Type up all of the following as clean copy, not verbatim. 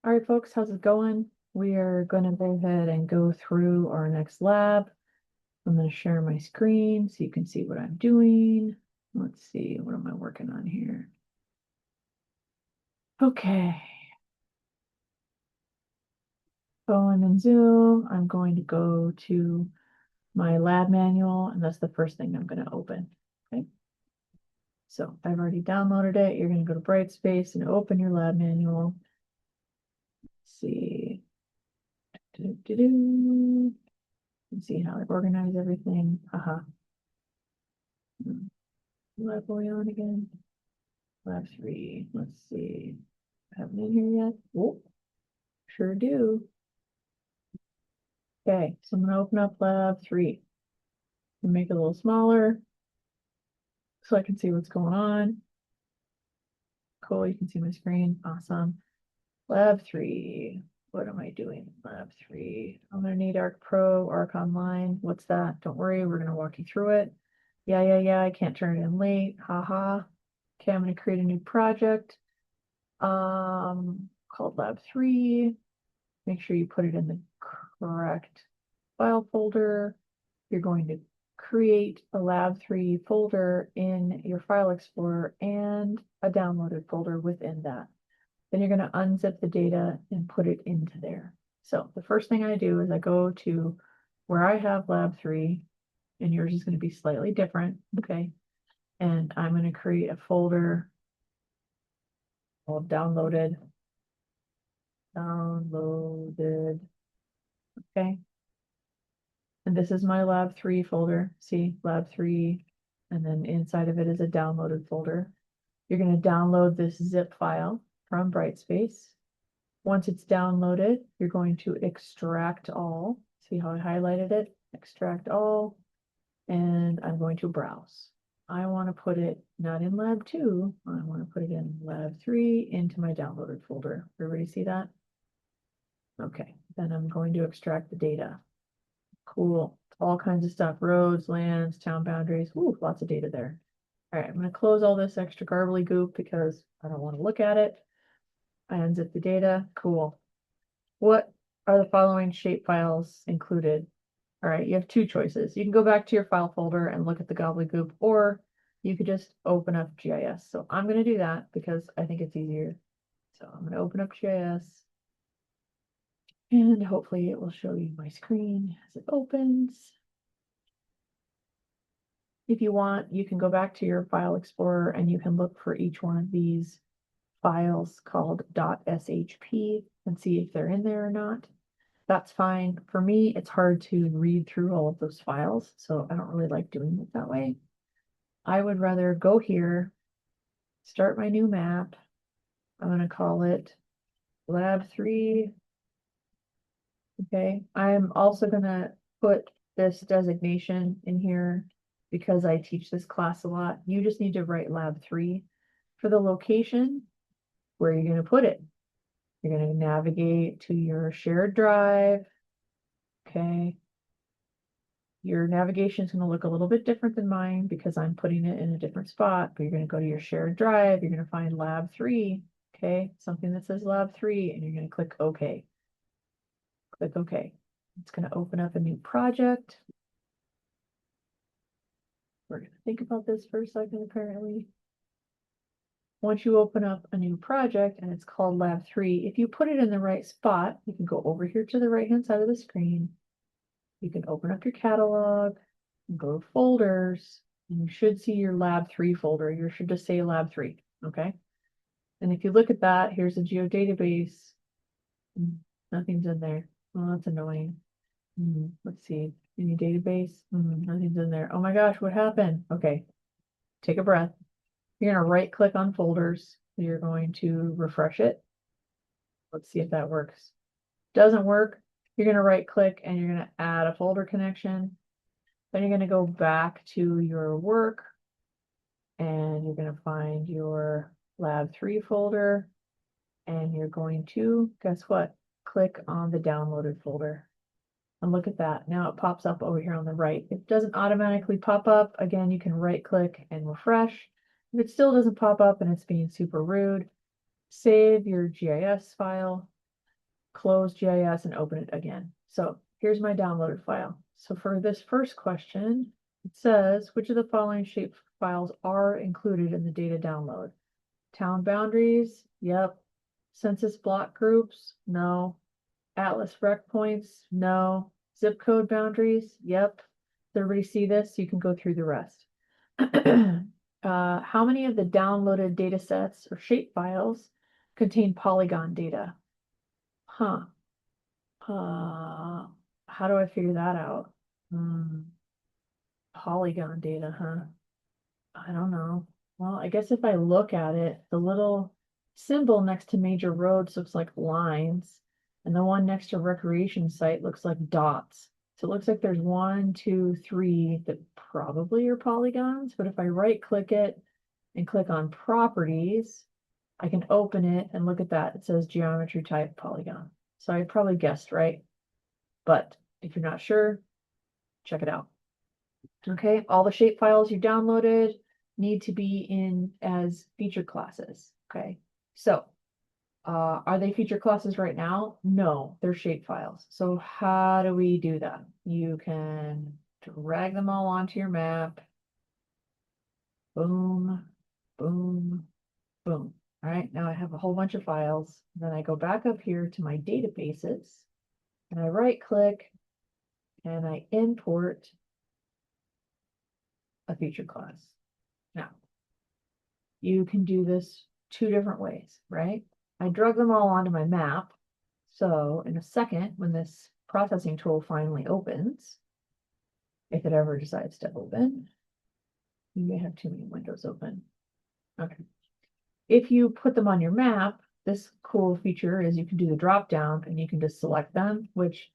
All right, folks, how's it going? We are going to go ahead and go through our next lab. I'm going to share my screen so you can see what I'm doing. Let's see, what am I working on here? Okay. Going in Zoom, I'm going to go to my lab manual, and that's the first thing I'm going to open. Okay. So I've already downloaded it. You're going to go to Brightspace and open your lab manual. Let's see. Let's see how I organize everything. Haha. Lab going on again. Lab 3. Let's see. Haven't in here yet. Oh, sure do. Okay, so I'm going to open up lab 3 and make it a little smaller so I can see what's going on. Cool, you can see my screen. Awesome. Lab 3. What am I doing? Lab 3. I'm going to need Arc Pro, Arc Online. What's that? Don't worry, we're going to walk you through it. Yeah, I can't turn it in late. Haha. Okay, I'm going to create a new project called Lab 3. Make sure you put it in the correct file folder. You're going to create a Lab 3 folder in your File Explorer and a downloaded folder within that. Then you're going to unzip the data and put it into there. So the first thing I do is I go to where I have Lab 3, and yours is going to be slightly different, okay? And I'm going to create a folder called downloaded, okay? And this is my Lab 3 folder. See, Lab 3, and then inside of it is a downloaded folder. You're going to download this zip file from Brightspace. Once it's downloaded, you're going to extract all. See how I highlighted it? Extract all. And I'm going to browse. I want to put it not in Lab 2. I want to put it in Lab 3 into my downloaded folder. Everybody see that? Okay, then I'm going to extract the data. Cool. All kinds of stuff. Roads, lands, town boundaries. Ooh, lots of data there. All right, I'm going to close all this extra garbly goop because I don't want to look at it. I unzip the data. Cool. What are the following shape files included? All right, you have two choices. You can go back to your file folder and look at the gobbledygook, or you could just open up GIS. So I'm going to do that because I think it's easier. So I'm going to open up GIS. And hopefully it will show you my screen as it opens. If you want, you can go back to your file explorer and you can look for each one of these files called .shp and see if they're in there or not. That's fine. For me, it's hard to read through all of those files, so I don't really like doing it that way. I would rather go here, start my new map. I'm going to call it Lab 3. Okay, I'm also going to put this designation in here because I teach this class a lot. You just need to write Lab 3 for the location where you're going to put it. You're going to navigate to your shared drive. Okay. Your navigation is going to look a little bit different than mine because I'm putting it in a different spot, but you're going to go to your shared drive. You're going to find Lab 3. Okay. Something that says Lab 3, and you're going to click OK. Click OK. It's going to open up a new project. We're going to think about this for a second, apparently. Once you open up a new project and it's called Lab 3, if you put it in the right spot, you can go over here to the right-hand side of the screen. You can open up your catalog and go to folders, and you should see your Lab 3 folder. You should just say Lab 3, okay? And if you look at that, here's a geodatabase. Nothing's in there. Oh, that's annoying. Let's see. Any database? Nothing's in there. Oh my gosh, what happened? Okay, take a breath. You're going to right click on folders. You're going to refresh it. Let's see if that works. Doesn't work. You're going to right click and you're going to add a folder connection. Then you're going to go back to your work and you're going to find your Lab 3 folder and you're going to, guess what? Click on the downloaded folder. And look at that. Now it pops up over here on the right. It doesn't automatically pop up. Again, you can right click and refresh. If it still doesn't pop up and it's being super rude, save your GIS file. close GIS and open it again. So here's my downloaded file. So for this first question, it says, which of the following shape files are included in the data download? Town boundaries? Yep. Census block groups? No. Atlas rec points? No. Zip code boundaries? Yep. Does everybody see this? You can go through the rest. How many of the downloaded data sets or shape files contain polygon data? Huh. How do I figure that out? Polygon data, huh? I don't know. Well, I guess if I look at it, the little symbol next to major roads looks like lines, and the one next to recreation site looks like dots. So it looks like there's 1, 2, 3 that probably are polygons, but if I right click it and click on properties, I can open it and look at that. It says geometry type polygon. So I probably guessed right, but if you're not sure, check it out. Okay, all the shape files you downloaded need to be in as feature classes. Okay, so are they feature classes right now? No, they're shape files. So how do we do that? You can drag them all onto your map. Boom, boom, boom. All right, now I have a whole bunch of files. Then I go back up here to my databases and I right click and I import a feature class. Now, you can do this 2 different ways, right? I drug them all onto my map. So in a second, when this processing tool finally opens, if it ever decides to open, you may have too many windows open. Okay. If you put them on your map, this cool feature is you can do the drop down and you can just select them, which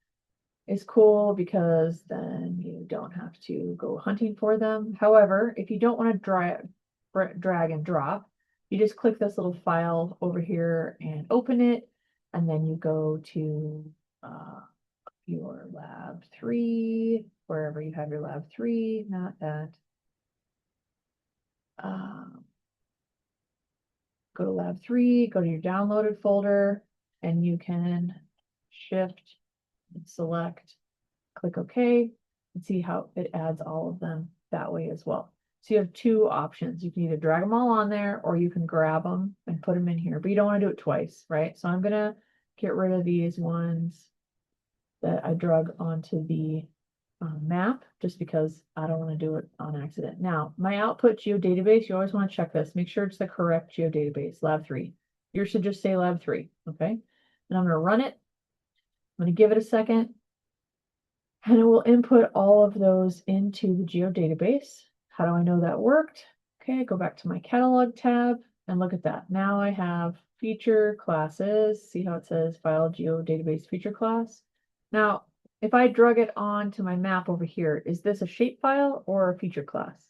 is cool because then you don't have to go hunting for them. However, if you don't want to drag and drop, you just click this little file over here and open it, and then you go to your lab 3, wherever you have your lab 3, not that. Go to lab 3, go to your downloaded folder, and you can shift and select, click OK, and see how it adds all of them that way as well. So you have 2 options. You can either drag them all on there or you can grab them and put them in here, but you don't want to do it twice, right? So I'm going to get rid of these ones that I drug onto the map just because I don't want to do it on accident. Now, my output geodatabase, you always want to check this. Make sure it's the correct geodatabase, lab 3. Yours should just say lab 3, okay? And I'm going to run it. I'm going to give it a second. And it will input all of those into the geodatabase. How do I know that worked? Okay, go back to my catalog tab and look at that. Now I have feature classes. See how it says file geodatabase feature class? Now, if I drug it onto my map over here, is this a shapefile or a feature class?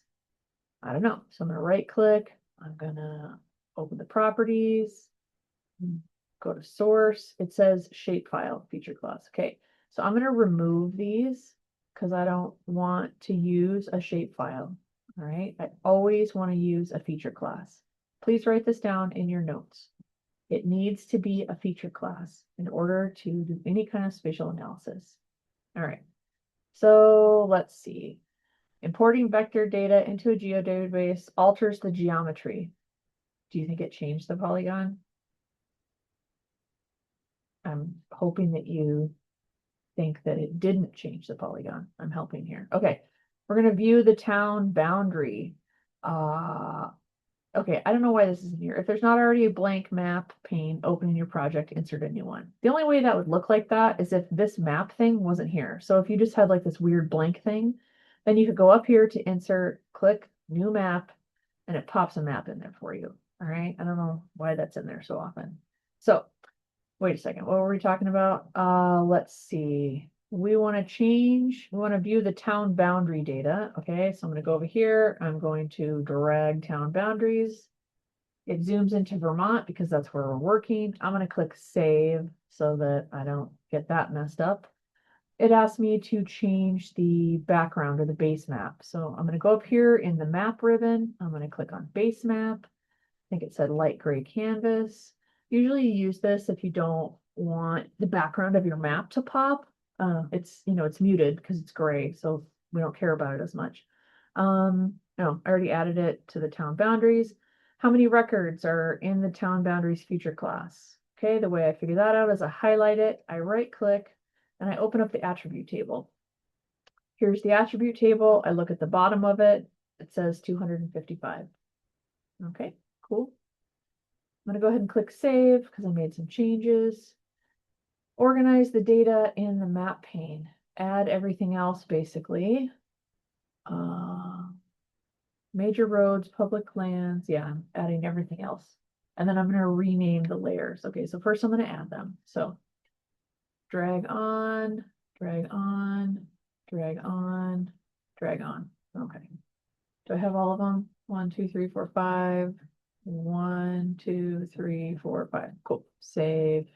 I don't know. So I'm going to right click. I'm going to open the properties, go to source. It says shapefile feature class. Okay. So I'm going to remove these because I don't want to use a shapefile. All right. I always want to use a feature class. Please write this down in your notes. It needs to be a feature class in order to do any kind of spatial analysis. All right. So let's see. Importing vector data into a geodatabase alters the geometry. Do you think it changed the polygon? I'm hoping that you think that it didn't change the polygon. I'm helping here. Okay, we're going to view the town boundary. Okay, I don't know why this is in here. If there's not already a blank map pane open in your project, insert a new one. The only way that would look like that is if this map thing wasn't here. So if you just had like this weird blank thing, then you could go up here to insert, click new map, and it pops a map in there for you. All right, I don't know why that's in there so often. So wait a second, what were we talking about? Let's see. We want to change, we want to view the town boundary data. Okay, so I'm going to go over here. I'm going to drag town boundaries. It zooms into Vermont because that's where we're working. I'm going to click save so that I don't get that messed up. It asks me to change the background or the base map. So I'm going to go up here in the map ribbon. I'm going to click on base map. I think it said light gray canvas. Usually you use this if you don't want the background of your map to pop. It's, it's muted because it's gray, so we don't care about it as much. No, I already added it to the town boundaries. How many records are in the town boundaries feature class? Okay, the way I figure that out is I highlight it, I right click, and I open up the attribute table. Here's the attribute table. I look at the bottom of it. It says 255. Okay, cool. I'm going to go ahead and click save because I made some changes. Organize the data in the map pane. Add everything else basically. Major roads, public lands. Yeah, I'm adding everything else. And then I'm going to rename the layers. Okay, so first I'm going to add them. So drag on, drag on, drag on, drag on. Okay. Do I have all of them? 1, 2, 3, 4, 5. 1, 2, 3, 4, 5. Cool. Save.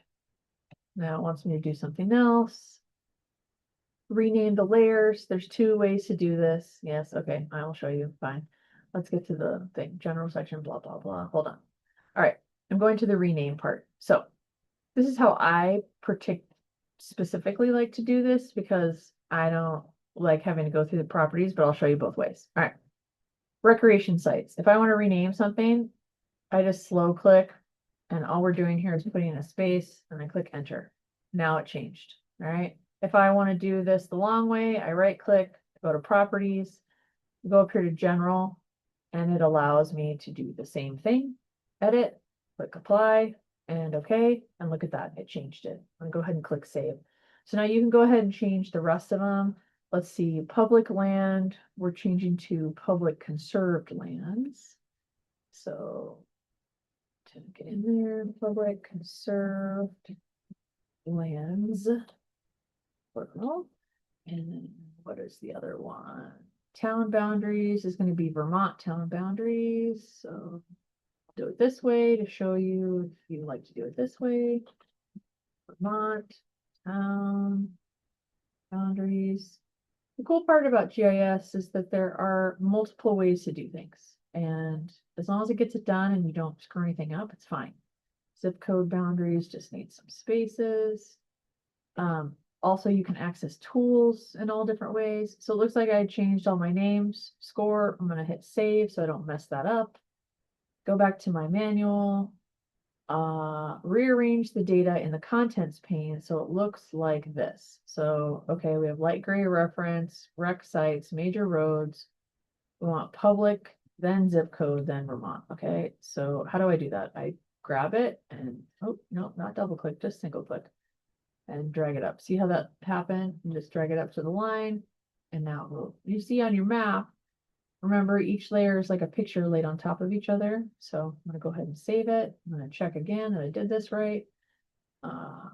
Now it wants me to do something else. Rename the layers. There's 2 ways to do this. Yes, okay, I will show you. Fine. Let's get to the thing. General section, blah, blah, blah. Hold on. All right, I'm going to the rename part. So this is how I specifically like to do this because I don't like having to go through the properties, but I'll show you both ways. All right. Recreation sites. If I want to rename something, I just slow click and all we're doing here is putting in a space and I click enter. Now it changed. All right. If I want to do this the long way, I right click, go to properties, go up here to general, and it allows me to do the same thing. Edit, click apply, and okay. And look at that, it changed it. I'm gonna go ahead and click save. So now you can go ahead and change the rest of them. Let's see, public land, we're changing to public conserved lands. So to get in there, public conserved lands. Plural. And then what is the other one? Town boundaries is going to be Vermont town boundaries. So do it this way to show you if you like to do it this way. Vermont town boundaries. The cool part about GIS is that there are multiple ways to do things. And as long as it gets it done and you don't screw anything up, it's fine. Zip code boundaries just need some spaces. Also, you can access tools in all different ways. So it looks like I changed all my names. Score, I'm going to hit save so I don't mess that up. Go back to my manual. Rearrange the data in the contents pane so it looks like this. So, okay, we have light gray reference, rec sites, major roads. We want public, then zip code, then Vermont. Okay, so how do I do that? I grab it and, oh, no, not double click, just single click. And drag it up. See how that happened? And just drag it up to the line. And now you see on your map, remember each layer is like a picture laid on top of each other. So I'm going to go ahead and save it. I'm going to check again that I did this right.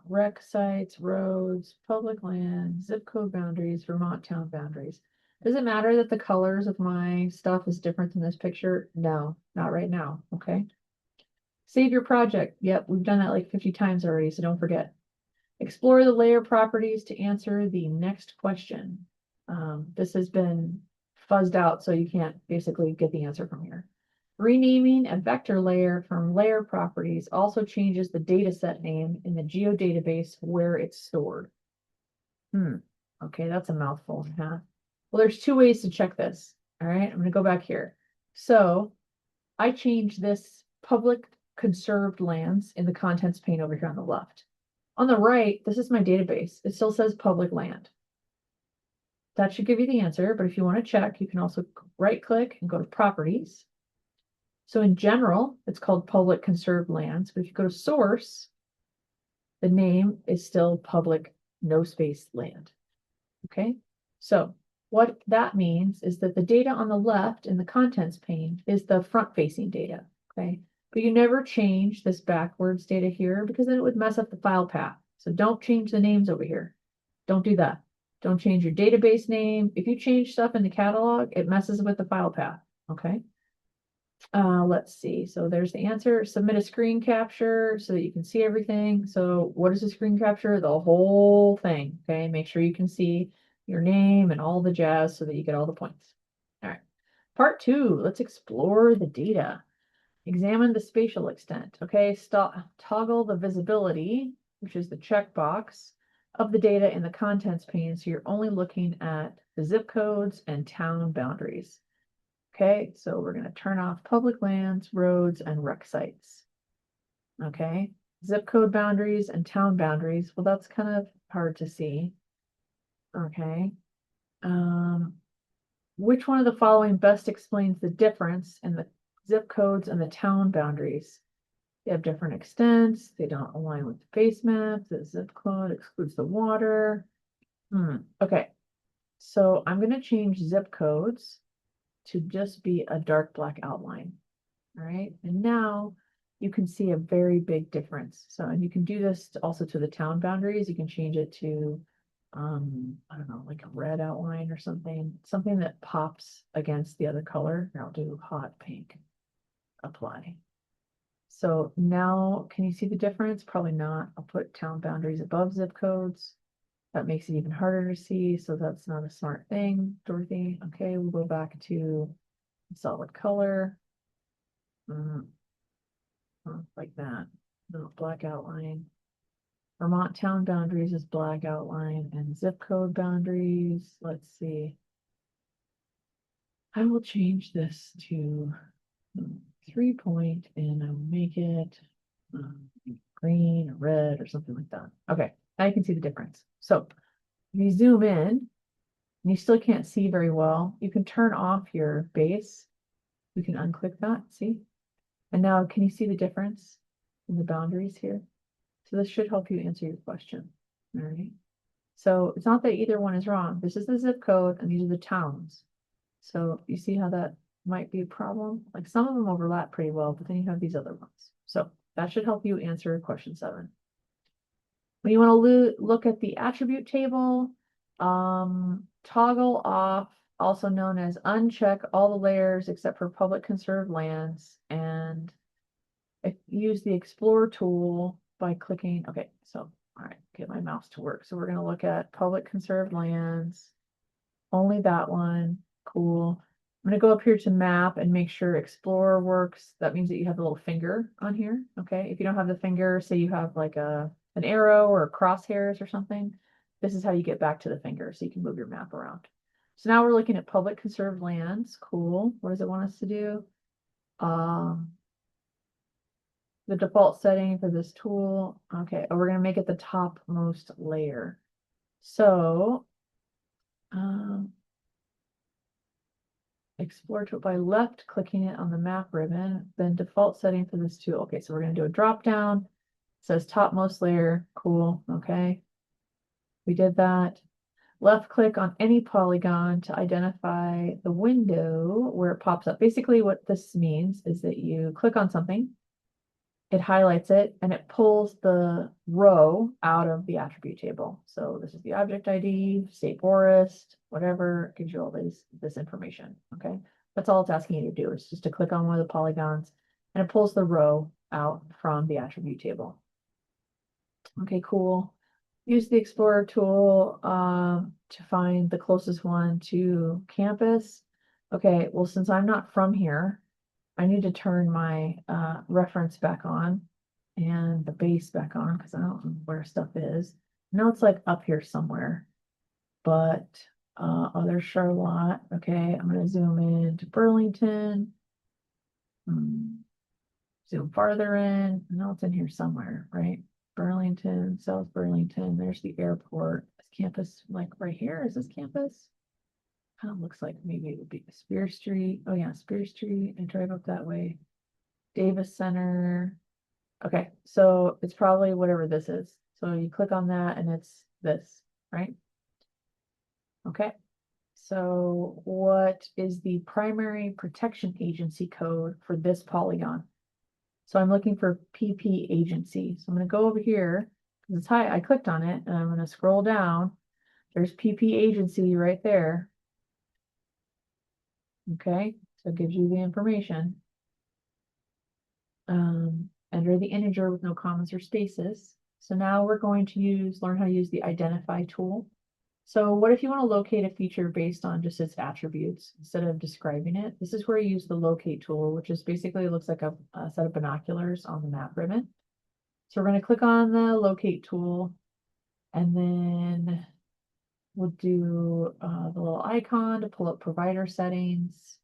Rec sites, roads, public land, zip code boundaries, Vermont town boundaries. Does it matter that the colors of my stuff is different than this picture? No, not right now. Okay. Save your project. Yep, we've done that like 50 times already, so don't forget. Explore the layer properties to answer the next question. This has been fuzzed out, so you can't basically get the answer from here. Renaming a vector layer from layer properties also changes the dataset name in the geodatabase where it's stored. Okay, that's a mouthful, huh? Well, there's 2 ways to check this. All right, I'm going to go back here. So I changed this public conserved lands in the contents pane over here on the left. On the right, this is my database. It still says public land. That should give you the answer, but if you want to check, you can also right click and go to properties. So in general, it's called public conserved lands, but if you go to source, the name is still public no space land. Okay, so what that means is that the data on the left in the contents pane is the front facing data. Okay, but you never change this backwards data here because then it would mess up the file path. So don't change the names over here. Don't do that. Don't change your database name. If you change stuff in the catalog, it messes with the file path. Okay. Let's see. So there's the answer. Submit a screen capture so that you can see everything. So what is a screen capture? The whole thing. Okay. Make sure you can see your name and all the jazz so that you get all the points. All right. Part 2, let's explore the data. Examine the spatial extent. Okay, toggle the visibility which is the checkbox of the data in the contents pane. So you're only looking at the zip codes and town boundaries. Okay, so we're going to turn off public lands, roads, and rec sites. Okay, zip code boundaries and town boundaries. Well, that's kind of hard to see. Okay. Which one of the following best explains the difference in the zip codes and the town boundaries? They have different extents. They don't align with the base map. The zip code excludes the water. Okay, so I'm going to change zip codes to just be a dark black outline. All right, and now you can see a very big difference. So, and you can do this also to the town boundaries. You can change it to, I don't know, like a red outline or something that pops against the other color. Here, I'll do hot pink, apply. So now, can you see the difference? Probably not. I'll put town boundaries above zip codes. That makes it even harder to see, so that's not a smart thing, Dorothy. Okay, we'll go back to solid color. Like that, no black outline. Vermont town boundaries is black outline, and zip code boundaries, let's see. I will change this to 3-point, and I will make it green or red or something like that. Okay, now you can see the difference. So if you zoom in, and you still can't see very well, you can turn off your base. You can unclick that, see? And now can you see the difference in the boundaries here? So this should help you answer your question. All right. So it's not that either one is wrong. This is the zip code and these are the towns. So you see how that might be a problem? Like some of them overlap pretty well, but then you have these other ones. So that should help you answer question 7. When you want to look at the attribute table, toggle off, also known as uncheck all the layers except for public conserved lands, and use the Explore tool by clicking. Okay, so all right, get my mouse to work. So we're going to look at public conserved lands, only that one. Cool. I'm going to go up here to map and make sure Explorer works. That means that you have a little finger on here. Okay, if you don't have the finger, say you have like an arrow or crosshairs or something, this is how you get back to the finger so you can move your map around. So now we're looking at public conserved lands. Cool. What does it want us to do? The default setting for this tool. Okay, we're going to make it the topmost layer. So explore tool by left clicking it on the map ribbon, then default setting for this tool. Okay, so we're going to do a drop down. It says topmost layer. Cool. Okay, we did that. Left click on any polygon to identify the window where it pops up. Basically what this means is that you click on something, it highlights it, and it pulls the row out of the attribute table. So this is the object ID, state forest, whatever, gives you all this information, okay? That's all it's asking you to do, is just to click on one of the polygons, and it pulls the row out from the attribute table. Okay, cool. Use the Explorer tool to find the closest one to campus. Okay, well, since I'm not from here, I need to turn my reference back on and the base back on because I don't know where stuff is. Now it's like up here somewhere, but there's Charlotte. Okay, I'm going to zoom in to Burlington. Zoom farther in. No, it's in here somewhere, right? Burlington, South Burlington. There's the airport. Is campus like right here? Is this campus? Kind of looks like maybe it would be Spear Street. Oh yeah, Spear Street, and drive up that way. Davis Center. Okay, so it's probably whatever this is. So you click on that and it's this, right? Okay, so what is the primary protection agency code for this polygon? So I'm looking for PP agency. So I'm going to go over here because it's high. I clicked on it and I'm going to scroll down. There's PP agency right there. Okay, so it gives you the information. Enter the integer with no commas or spaces. So now we're going to learn how to use the identify tool. So what if you want to locate a feature based on just its attributes instead of describing it? This is where you use the locate tool, which is basically looks like a set of binoculars on the map ribbon. So we're going to click on the locate tool, and then we'll do the little icon to pull up provider settings.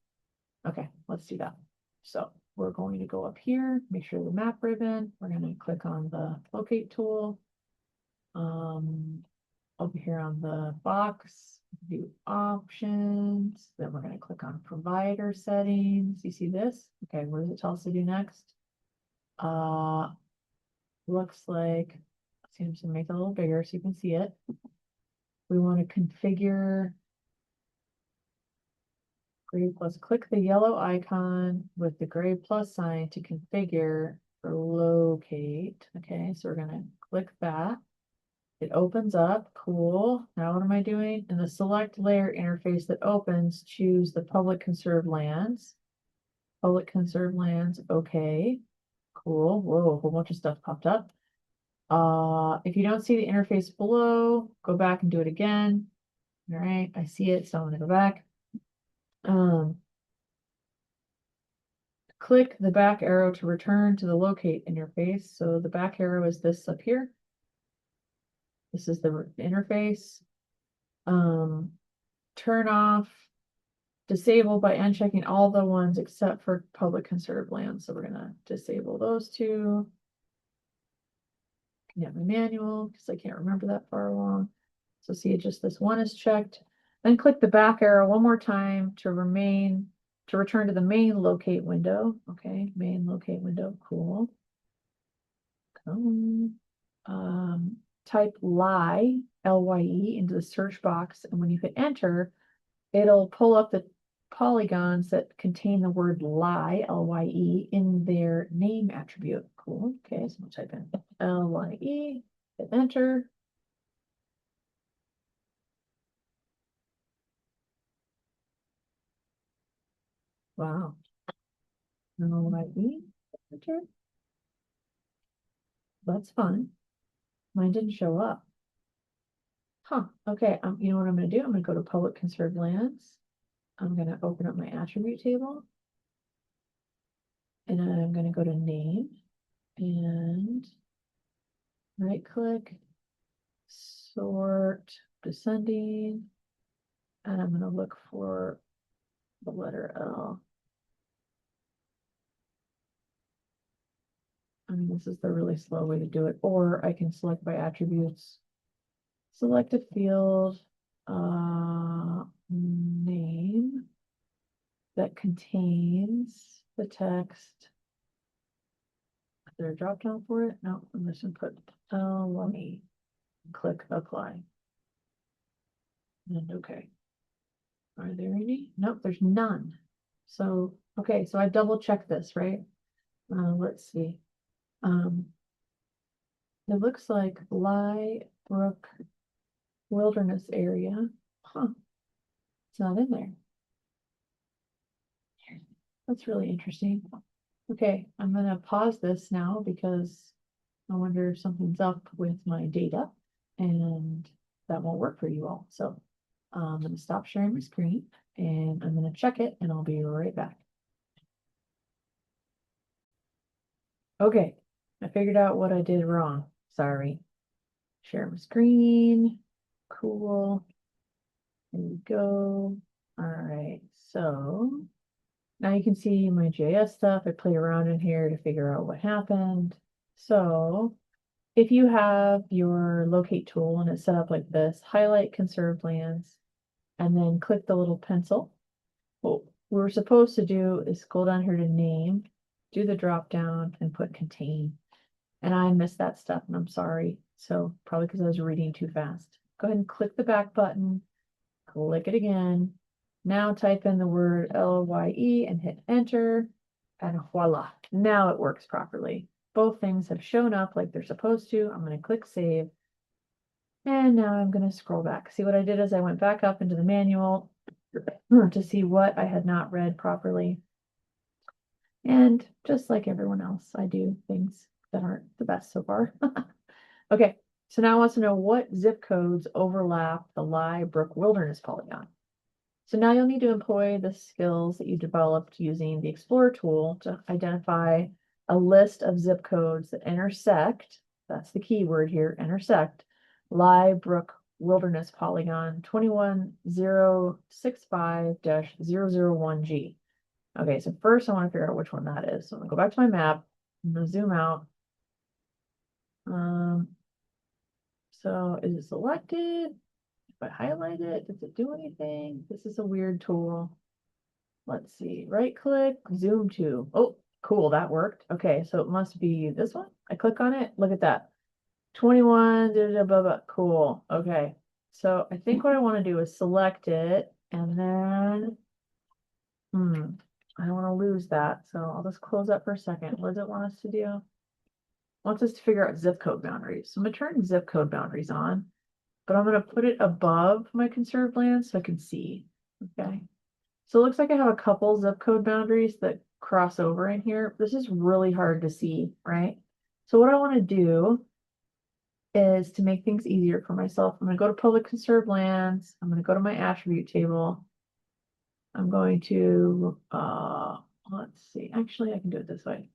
Okay, let's do that. So we're going to go up here, make sure the map ribbon. We're going to click on the locate tool. Over here on the box, view options. Then we're going to click on provider settings. You see this? Okay, what does it tell us to do next? Looks like, seems to make it a little bigger so you can see it. We want to configure gray plus. Click the yellow icon with the gray plus sign to configure or locate. Okay, so we're going to click that. It opens up. Cool. Now what am I doing? In the select layer interface that opens, choose the public conserved lands. Public conserved lands. Okay. Cool. Whoa, a whole bunch of stuff popped up. If you don't see the interface below, go back and do it again. All right, I see it, so I'm gonna go back. Click the back arrow to return to the locate interface. So the back arrow is this up here. This is the interface. Turn off, disable by unchecking all the ones except for public conserved lands. So we're gonna disable those two. Yeah, my manual, because I can't remember that far along. So see, just this one is checked. Then click the back arrow one more time to return to the main locate window. Okay, main locate window, cool. Type LYE, L-Y-E, into the search box, and when you hit enter, it'll pull up the polygons that contain the word LYE, L-Y-E, in their name attribute. Cool. Okay, so we'll type in L-Y-E, hit enter. Wow. L-Y-E, enter. That's fun. Mine didn't show up. Huh. Okay. You know what I'm going to do? I'm going to go to public conserved lands. I'm going to open up my attribute table. And I'm going to go to name and right click, sort descending. And I'm going to look for the letter L. I mean, this is the really slow way to do it. Or I can select by attributes. Select a field, name that contains the text. Is there a drop down for it? No, I'm just gonna put let me click apply. And okay. Are there any? Nope, there's none. So, okay, so I double checked this, right? Let's see. It looks like Lye Brook Wilderness Area. Huh. It's not in there. That's really interesting. Okay, I'm gonna pause this now because I wonder if something's up with my data and that won't work for you all. So I'm gonna stop sharing my screen and I'm gonna check it and I'll be right back. Okay, I figured out what I did wrong. Sorry. Share my screen. Cool. There we go. All right, so now you can see my JS stuff. I played around in here to figure out what happened. So if you have your locate tool and it's set up like this, highlight conserved lands and then click the little pencil. What we're supposed to do is scroll down here to name, do the drop down and put contain. And I missed that stuff and I'm sorry. So probably because I was reading too fast. Go ahead and click the back button, click it again. Now type in the word LYE and hit enter and voila. Now it works properly. Both things have shown up like they're supposed to. I'm going to click save. And now I'm going to scroll back. See what I did is I went back up into the manual to see what I had not read properly. And just like everyone else, I do things that aren't the best so far. Okay, so now I want to know what zip codes overlap the Lye Brook Wilderness polygon. So now you'll need to employ the skills that you developed using the Explorer tool to identify a list of zip codes that intersect, that's the key word here, intersect, Lye Brook Wilderness Polygon 21065-001G. Okay, so first I want to figure out which one that is. So I'm gonna go back to my map. I'm gonna zoom out. So is it selected? If I highlight it, does it do anything? This is a weird tool. Let's see, right click, zoom to. Oh, cool, that worked. Okay, so it must be this one. I click on it, look at that. 21, blah, blah, blah. Cool. Okay. So I think what I want to do is select it and then, I don't want to lose that. So I'll just close that for a second. What does it want us to do? It wants us to figure out zip code boundaries. So I'm going to turn zip code boundaries on, but I'm going to put it above my conserved land so I can see. Okay. So it looks like I have a couple zip code boundaries that cross over in here. This is really hard to see, right? So what I want to do is to make things easier for myself. I'm going to go to public conserved lands. I'm going to go to my attribute table. I'm going to, let's see, actually I can do it this way.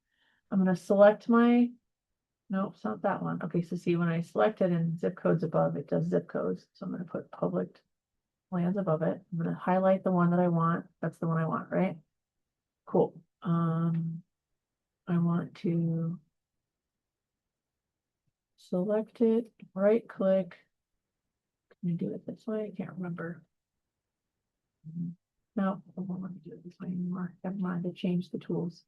I'm going to select my, no, it's not that one. Okay, so see when I select it and zip codes above, it does zip codes. So I'm going to put public lands above it. I'm going to highlight the one that I want. That's the one I want, right? Cool. I want to select it, right click. Can I do it this way? I can't remember. No, I won't want to do it this way anymore. Never mind, I changed the tools.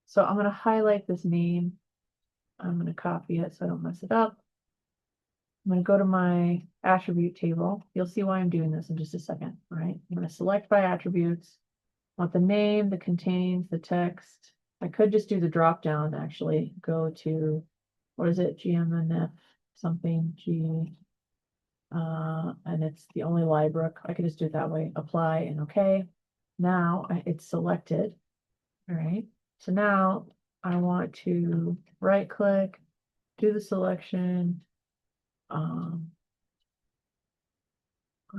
So I'm going to highlight this name. I'm going to copy it so I don't mess it up. I'm going to go to my attribute table. You'll see why I'm doing this in just a second, all right? I'm going to select by attributes. I want the name, the contains, the text. I could just do the drop down actually. Go to, what is it? GMNF something G. And it's the only Lye Brook. I could just do it that way. Apply and okay. Now it's selected. All right. So now I want to right click, do the selection. Well,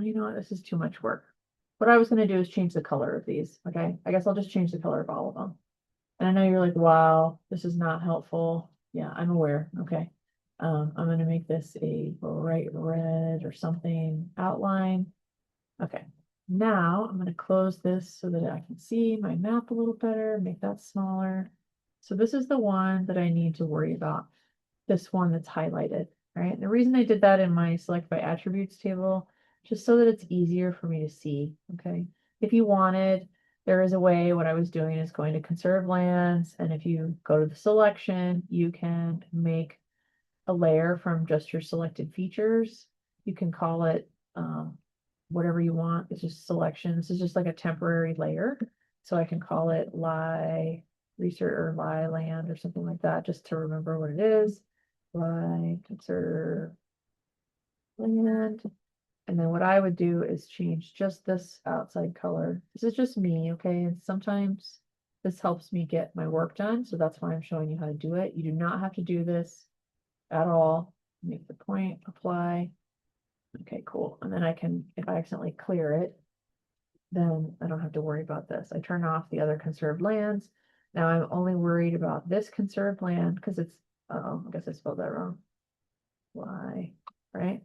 you know what? This is too much work. What I was going to do is change the color of these. Okay. I guess I'll just change the color of all of them. And I know you're like, wow, this is not helpful. Yeah, I'm aware. Okay. I'm going to make this a bright red or something outline. Okay. Now I'm going to close this so that I can see my map a little better, make that smaller. So this is the one that I need to worry about. This one that's highlighted, right? The reason I did that in my select by attributes table, just so that it's easier for me to see, okay? If you wanted, there is a way. What I was doing is going to conserve lands, and if you go to the selection, you can make a layer from just your selected features. You can call it whatever you want. It's just selection. This is just like a temporary layer. So I can call it Lye Research or Lye Land or something like that, just to remember what it is. Lye Conserve Land. And then what I would do is change just this outside color. This is just me, okay? And sometimes this helps me get my work done. So that's why I'm showing you how to do it. You do not have to do this at all. Make the point, apply. Okay, cool. And then I can, if I accidentally clear it, then I don't have to worry about this. I turn off the other conserved lands. Now I'm only worried about this conserved land because it's, I guess I spelled that wrong. Why, right?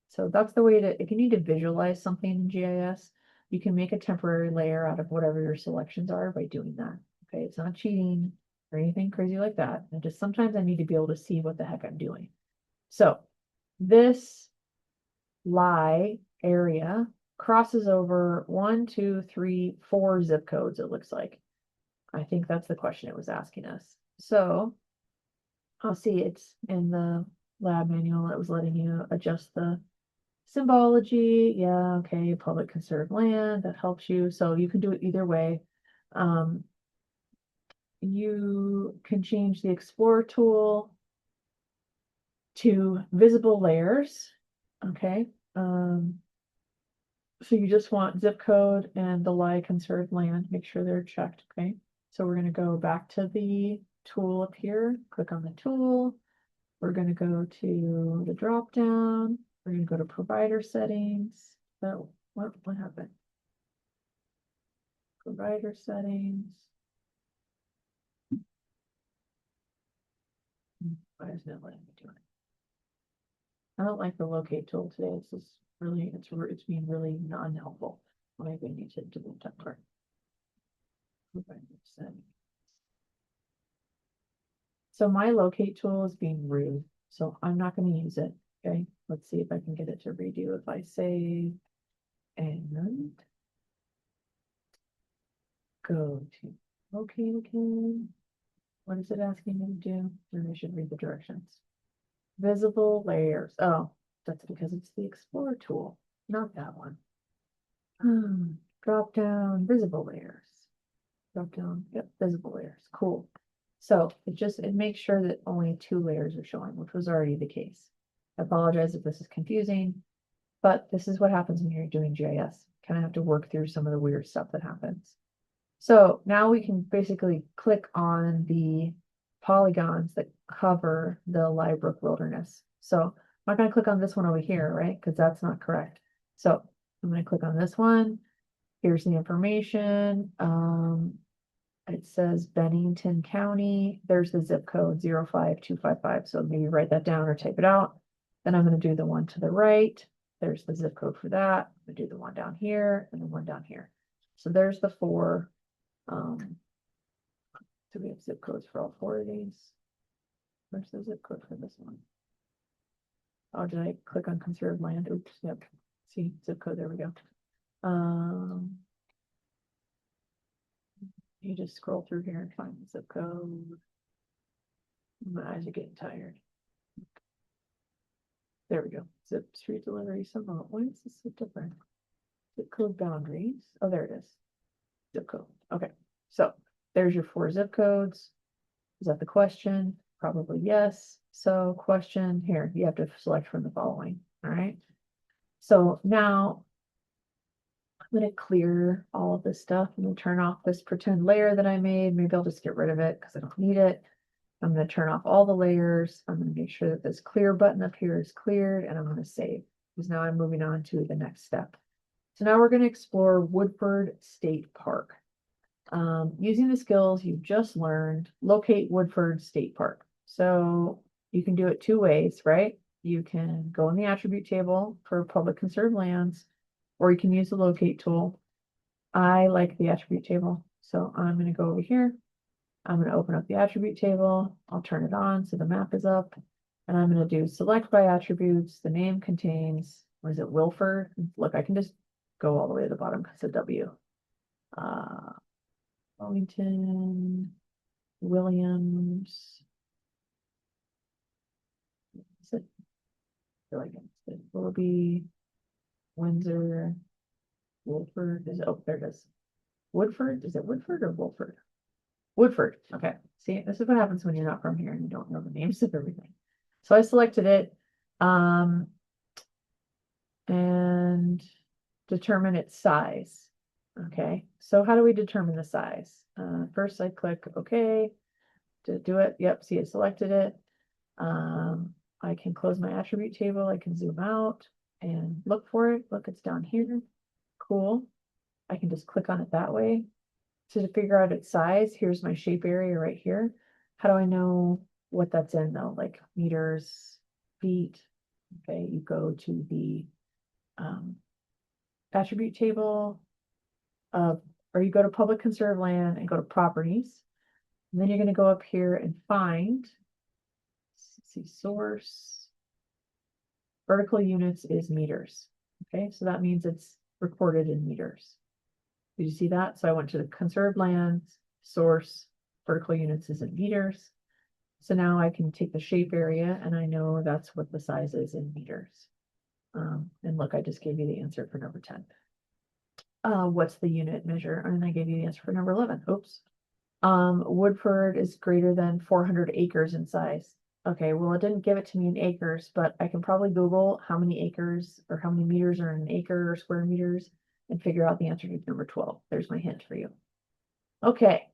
So that's the way to, if you need to visualize something in GIS, you can make a temporary layer out of whatever your selections are by doing that. Okay, it's not cheating or anything crazy like that. And just sometimes I need to be able to see what the heck I'm doing. So this Lye area crosses over 1, 2, 3, 4 zip codes, it looks like. I think that's the question it was asking us. So I'll see it's in the lab manual. It was letting you adjust the symbology. Yeah, okay, public conserved land, that helps you. So you can do it either way. You can change the Explorer tool to visible layers. Okay. So you just want zip code and the Lye conserved land, make sure they're checked, okay? So we're gonna go back to the tool up here, click on the tool. We're gonna go to the drop down. We're gonna go to provider settings. So what happened? Provider settings. Why isn't it letting me do it? I don't like the locate tool today. This is really, it's being really non-helpful. Maybe I need to delete that part. So my locate tool is being rude, so I'm not going to use it. Okay, let's see if I can get it to redo. If I save and go to locate again. What is it asking me to do? Maybe I should read the directions. Visible layers. Oh, that's because it's the Explorer tool, not that one. Drop down visible layers. Drop down, yep, visible layers. Cool. So it makes sure that only 2 layers are showing, which was already the case. I apologize if this is confusing, but this is what happens when you're doing GIS. Kind of have to work through some of the weird stuff that happens. So now we can basically click on the polygons that cover the Liebrook Wilderness. So I'm not going to click on this one over here, right? Because that's not correct. So I'm going to click on this one. Here's the information. It says Bennington County. There's the zip code 05255. So maybe write that down or type it out. Then I'm going to do the one to the right. There's the zip code for that. I'm going to do the one down here and the one down here. So there's the 4. Do we have zip codes for all 4 of these? Where's the zip code for this one? Oh, did I click on conserved land? Oops, yep. See, zip code, there we go. You just scroll through here and find the zip code. My eyes are getting tired. There we go. Zip street delivery. Somehow, why is this so different? Zip code boundaries. Oh, there it is. Zip code. Okay. So there's your 4 zip codes. Is that the question? Probably yes. So question here, you have to select from the following. All right. So now I'm going to clear all of this stuff. I'm going to turn off this pretend layer that I made. Maybe I'll just get rid of it because I don't need it. I'm going to turn off all the layers. I'm going to make sure that this clear button up here is cleared, and I'm going to save because now I'm moving on to the next step. So now we're going to explore Woodford State Park. Using the skills you've just learned, locate Woodford State Park. So you can do it 2 ways, right? You can go in the attribute table for public conserved lands, or you can use the locate tool. I like the attribute table. So I'm going to go over here. I'm going to open up the attribute table. I'll turn it on so the map is up. And I'm going to do select by attributes. The name contains, what is it, Wilford? Look, I can just go all the way to the bottom because of W. Wellington, Williams. Is it? I feel like it will be Windsor, Wolford. Is it? Oh, there it is. Woodford. Is it Woodford or Wolford? Woodford. Okay. See, this is what happens when you're not from here and you don't know the names of everything. So I selected it and determine its size. Okay. So how do we determine the size? First I click OK to do it. Yep. See, it selected it. I can close my attribute table. I can zoom out and look for it. Look, it's down here. Cool. I can just click on it that way. So to figure out its size, here's my shape area right here. How do I know what that's in though? Like meters, feet. Okay, you go to the attribute table or you go to public conserved land and go to properties. And then you're going to go up here and find, let's see, source, vertical units is meters. Okay, so that means it's recorded in meters. Did you see that? So I went to the conserved lands, source, vertical units is in meters. So now I can take the shape area and I know that's what the size is in meters. And look, I just gave you the answer for number 10. What's the unit measure? And I gave you the answer for number 11. Oops. Woodford is greater than 400 acres in size. Okay, well, it didn't give it to me in acres, but I can probably Google how many acres or how many meters are in an acre or square meters and figure out the answer to number 12. There's my hint for you. Okay,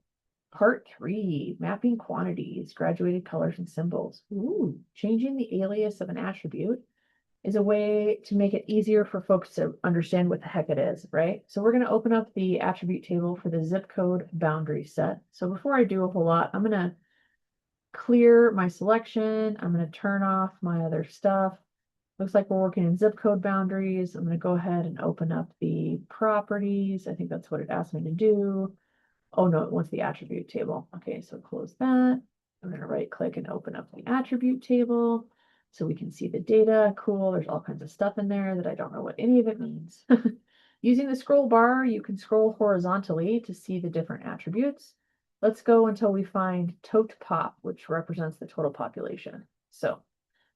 part 3, mapping quantities, graduated colors and symbols. Ooh, changing the alias of an attribute is a way to make it easier for folks to understand what the heck it is, right? So we're going to open up the attribute table for the zip code boundary set. So before I do a whole lot, I'm going to clear my selection. I'm going to turn off my other stuff. Looks like we're working in zip code boundaries. I'm going to go ahead and open up the properties. I think that's what it asked me to do. Oh no, it wants the attribute table. Okay, so close that. I'm going to right click and open up the attribute table so we can see the data. Cool. There's all kinds of stuff in there that I don't know what any of it means. Using the scroll bar, you can scroll horizontally to see the different attributes. Let's go until we find tote pop, which represents the total population. So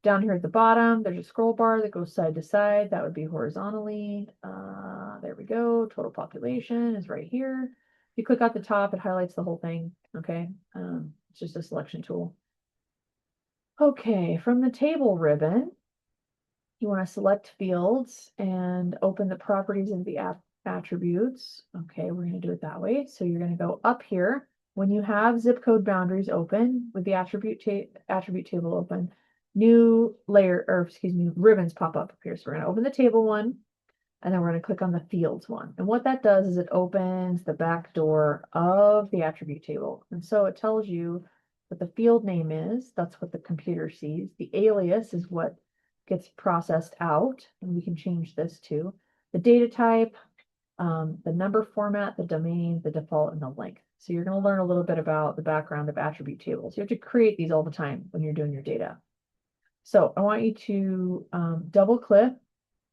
down here at the bottom, there's a scroll bar that goes side to side. That would be horizontally. There we go. Total population is right here. If you click at the top, it highlights the whole thing. Okay. It's just a selection tool. Okay, from the table ribbon, you want to select fields and open the properties of the attributes. Okay, we're going to do it that way. So you're going to go up here. When you have zip code boundaries open with the attribute table open, new layer, or excuse me, ribbons pop up here. So we're going to open the table one, and then we're going to click on the fields one. And what that does is it opens the back door of the attribute table. And so it tells you what the field name is. That's what the computer sees. The alias is what gets processed out, and we can change this to the data type, the number format, the domain, the default, and the length. So you're going to learn a little bit about the background of attribute tables. You have to create these all the time when you're doing your data. So I want you to double click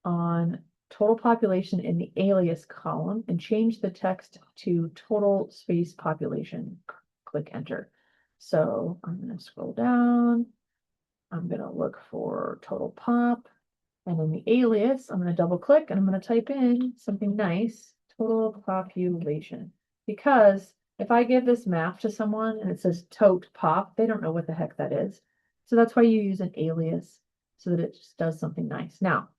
on total population in the alias column and change the text to total space population. Click enter. So I'm going to scroll down. I'm going to look for total pop. And in the alias, I'm going to double click and I'm going to type in something nice, total population. Because if I give this map to someone and it says tote pop, they don't know what the heck that is. So that's why you use an alias so that it just does something nice. Now,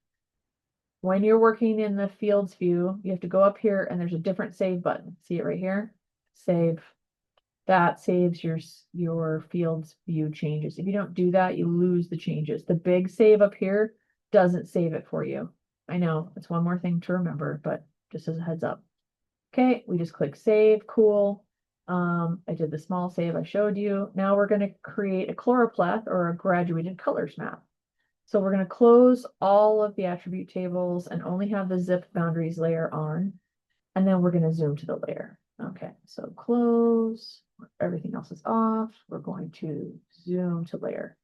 when you're working in the fields view, you have to go up here and there's a different save button. See it right here? Save. That saves your fields view changes. If you don't do that, you lose the changes. The big save up here doesn't save it for you. I know it's one more thing to remember, but just as a heads up. Okay, we just click save. Cool. I did the small save I showed you. Now we're going to create a choropleth or a graduated colors map. So we're going to close all of the attribute tables and only have the zip boundaries layer on. And then we're going to zoom to the layer. Okay, so close. Everything else is off. We're going to zoom to layer.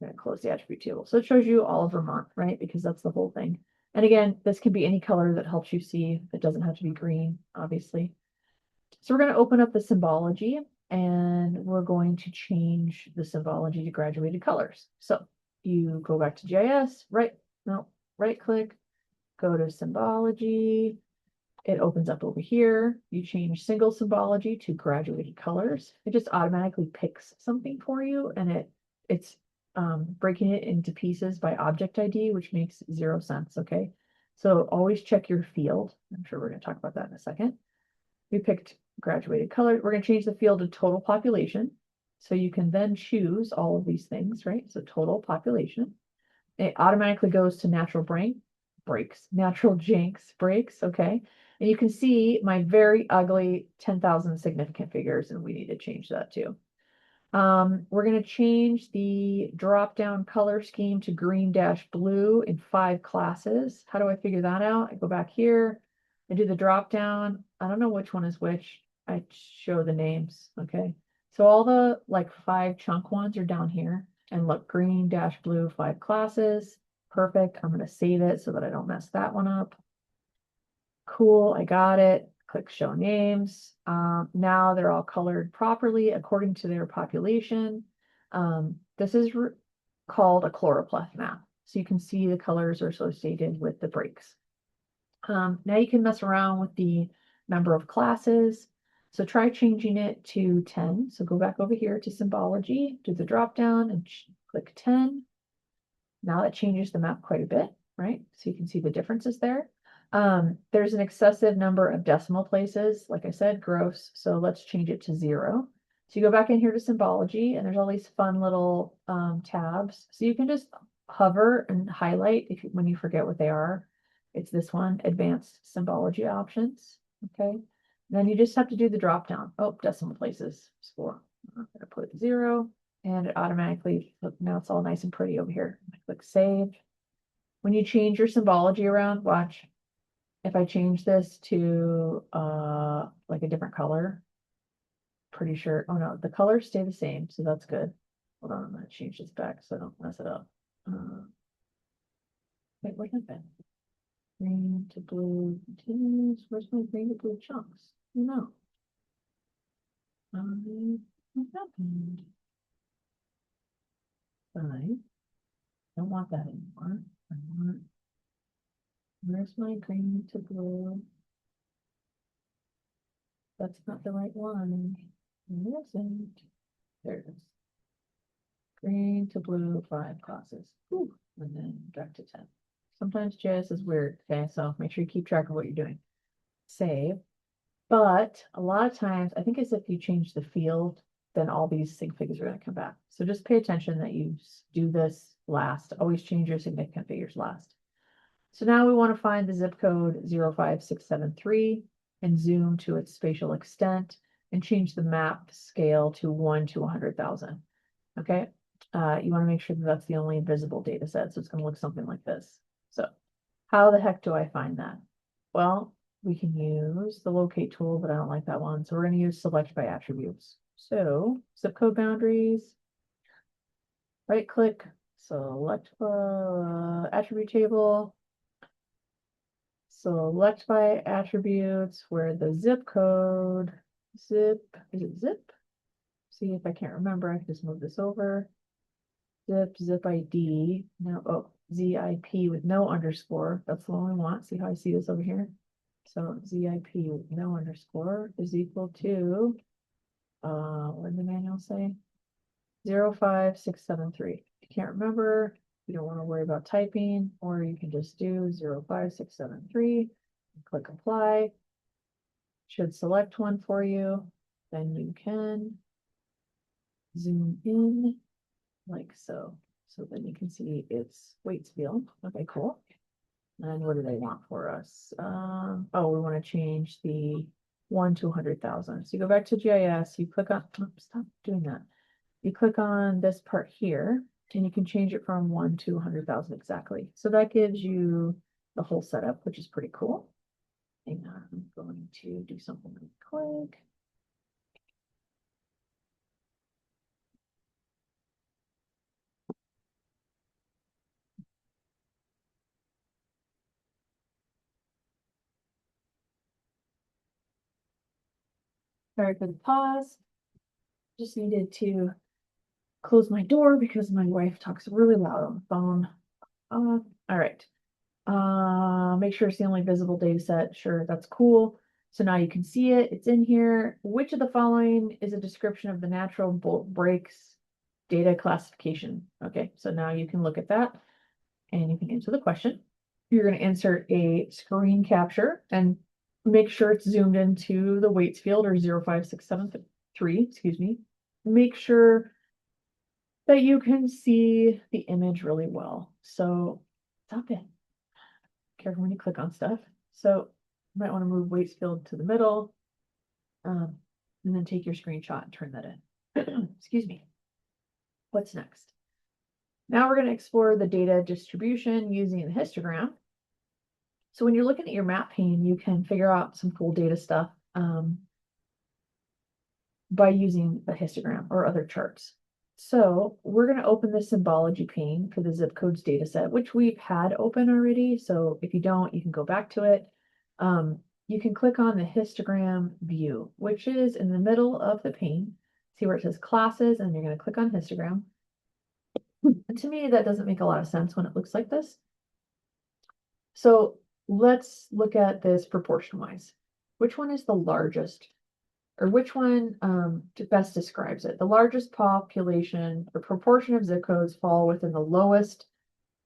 I'm going to close the attribute table. So it shows you all of Vermont, right? Because that's the whole thing. And again, this can be any color that helps you see. It doesn't have to be green, obviously. So we're going to open up the symbology and we're going to change the symbology to graduated colors. So you go back to GIS, right click, go to symbology. It opens up over here. You change single symbology to graduated colors. It just automatically picks something for you, and it's breaking it into pieces by object ID, which makes 0 sense. Okay, so always check your field. I'm sure we're going to talk about that in a second. We picked graduated color. We're going to change the field to total population. So you can then choose all of these things, right? So total population. It automatically goes to natural Jinx breaks. Okay. And you can see my very ugly 10,000 significant figures, and we need to change that too. We're going to change the drop-down color scheme to green-blue in 5 classes. How do I figure that out? I go back here, I do the drop-down. I don't know which one is which. I show the names. Okay. So all the like 5 chunk ones are down here. And look, green-blue, 5 classes. Perfect. I'm going to save it so that I don't mess that one up. Cool, I got it. Click show names. Now they're all colored properly according to their population. This is called a choropleth map. So you can see the colors are associated with the breaks. Now you can mess around with the number of classes. So try changing it to 10. So go back over here to symbology, do the drop down and click 10. Now that changes the map quite a bit, right? So you can see the differences there. There's an excessive number of decimal places, like I said, gross. So let's change it to 0. So you go back in here to symbology and there's all these fun little tabs. So you can just hover and highlight when you forget what they are. It's this one, advanced symbology options. Okay. And then you just have to do the drop down. Oh, decimal places, score. I'm going to put 0. And it automatically, look, now it's all nice and pretty over here. I click save. When you change your symbology around, watch. If I change this to like a different color, pretty sure, oh no, the colors stay the same, so that's good. Hold on, I'm gonna change this back so I don't mess it up. Wait, what happened? Green to blue continues. Where's my green to blue chunks? No. What happened? Fine. Don't want that anymore. I want, where's my green to blue? That's not the right one. It isn't. There it is. Green to blue, 5 classes. Ooh, and then back to 10. Sometimes JS is weird. Okay, so make sure you keep track of what you're doing. Save. But a lot of times, I think it's if you change the field, then all these sig figures are going to come back. So just pay attention that you do this last. Always change your significant figures last. So now we want to find the zip code 05673 and zoom to its spatial extent and change the map scale to 1 to 100,000. Okay, you want to make sure that that's the only visible data set. So it's going to look something like this. So how the heck do I find that? Well, we can use the locate tool, but I don't like that one. So we're going to use select by attributes. So zip code boundaries, right click, select attribute table, select by attributes where the zip code, is it zip? See if I can't remember, I can just move this over. Zip ID, now, oh, ZIP with no underscore, that's the one we want. See how I see this over here? So ZIP with no underscore is equal to, what did the manual say? 05673. If you can't remember, you don't want to worry about typing, or you can just do 05673, click apply. Should select one for you. Then you can zoom in like so. So then you can see its Waitsfield. Okay, cool. And what do they want for us? Oh, we want to change the 1 to 100,000. So you go back to GIS, you click on, stop doing that. You click on this part here, and you can change it from 1 to 100,000 exactly. So that gives you the whole setup, which is pretty cool. Hang on, I'm going to do something really quick. Sorry for the pause. Just needed to close my door because my wife talks really loud on the phone. All right. Make sure it's the only visible data set. Sure, that's cool. So now you can see it. It's in here. Which of the following is a description of the natural bolt breaks data classification? Okay, so now you can look at that and you can answer the question. You're going to insert a screen capture and make sure it's zoomed into the Waitsfield or 05673, excuse me. Make sure that you can see the image really well. So stop it. Careful when you click on stuff. So you might want to move Waitsfield to the middle, and then take your screenshot and turn that in. Excuse me. What's next? Now we're going to explore the data distribution using the histogram. So when you're looking at your map pane, you can figure out some cool data stuff by using a histogram or other charts. So we're going to open the symbology pane for the zip codes data set, which we've had open already. So if you don't, you can go back to it. You can click on the histogram view, which is in the middle of the pane. See where it says classes, and you're going to click on histogram. And to me, that doesn't make a lot of sense when it looks like this. So let's look at this proportion-wise. Which one is the largest? Or which one best describes it? The largest population or proportion of zip codes fall within the lowest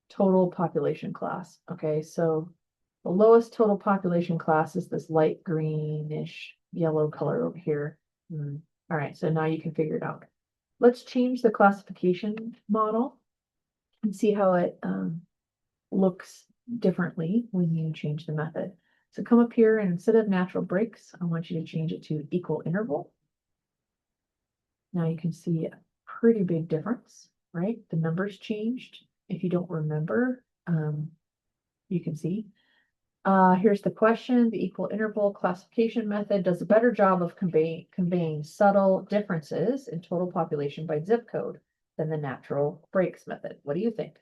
total population class. Okay, so the lowest total population class is this light greenish yellow color over here. All right, so now you can figure it out. Let's change the classification model and see how it looks differently when you change the method. So come up here, and instead of natural breaks, I want you to change it to equal interval. Now you can see pretty big difference, right? The numbers changed. If you don't remember, you can see. Here's the question. The equal interval classification method does a better job of conveying subtle differences in total population by zip code than the natural breaks method. What do you think?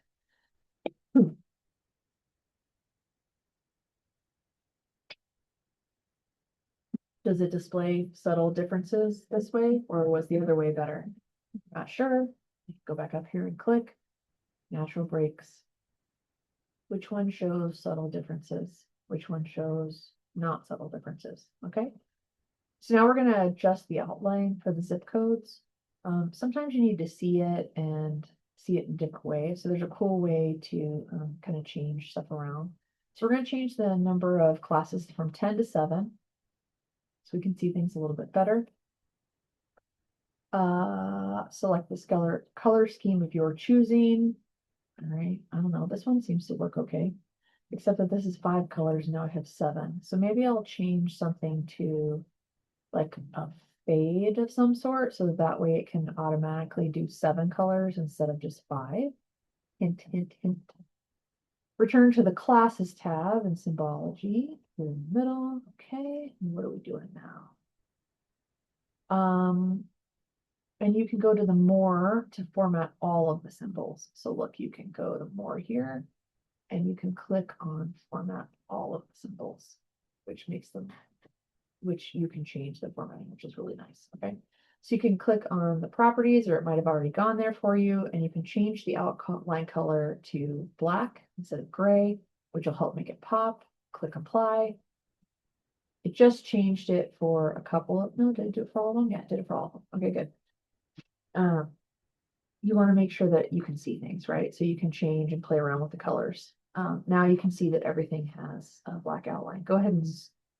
Does it display subtle differences this way, or was the other way better? Not sure. Go back up here and click natural breaks. Which one shows subtle differences? Which one shows not subtle differences? Okay. So now we're going to adjust the outline for the zip codes. Sometimes you need to see it and see it in different ways. So there's a cool way to kind of change stuff around. So we're going to change the number of classes from 10 to 7. So we can see things a little bit better. Select this color scheme if you're choosing. All right, I don't know. This one seems to work okay, except that this is 5 colors. Now I have 7. So maybe I'll change something to like a fade of some sort, so that way it can automatically do 7 colors instead of just 5. Hint, hint, hint. Return to the classes tab in symbology in the middle. Okay, and what are we doing now? And you can go to the more to format all of the symbols. So look, you can go to more here and you can click on format all of the symbols, which you can change the formatting, which is really nice. Okay. So you can click on the properties, or it might have already gone there for you, and you can change the outline color to black instead of gray, which will help make it pop. Click apply. It just changed it for a couple of, no, did it do it for all of them? Yeah, it did it for all of them. Okay, good. You want to make sure that you can see things, right? So you can change and play around with the colors. Now you can see that everything has a black outline. Go ahead and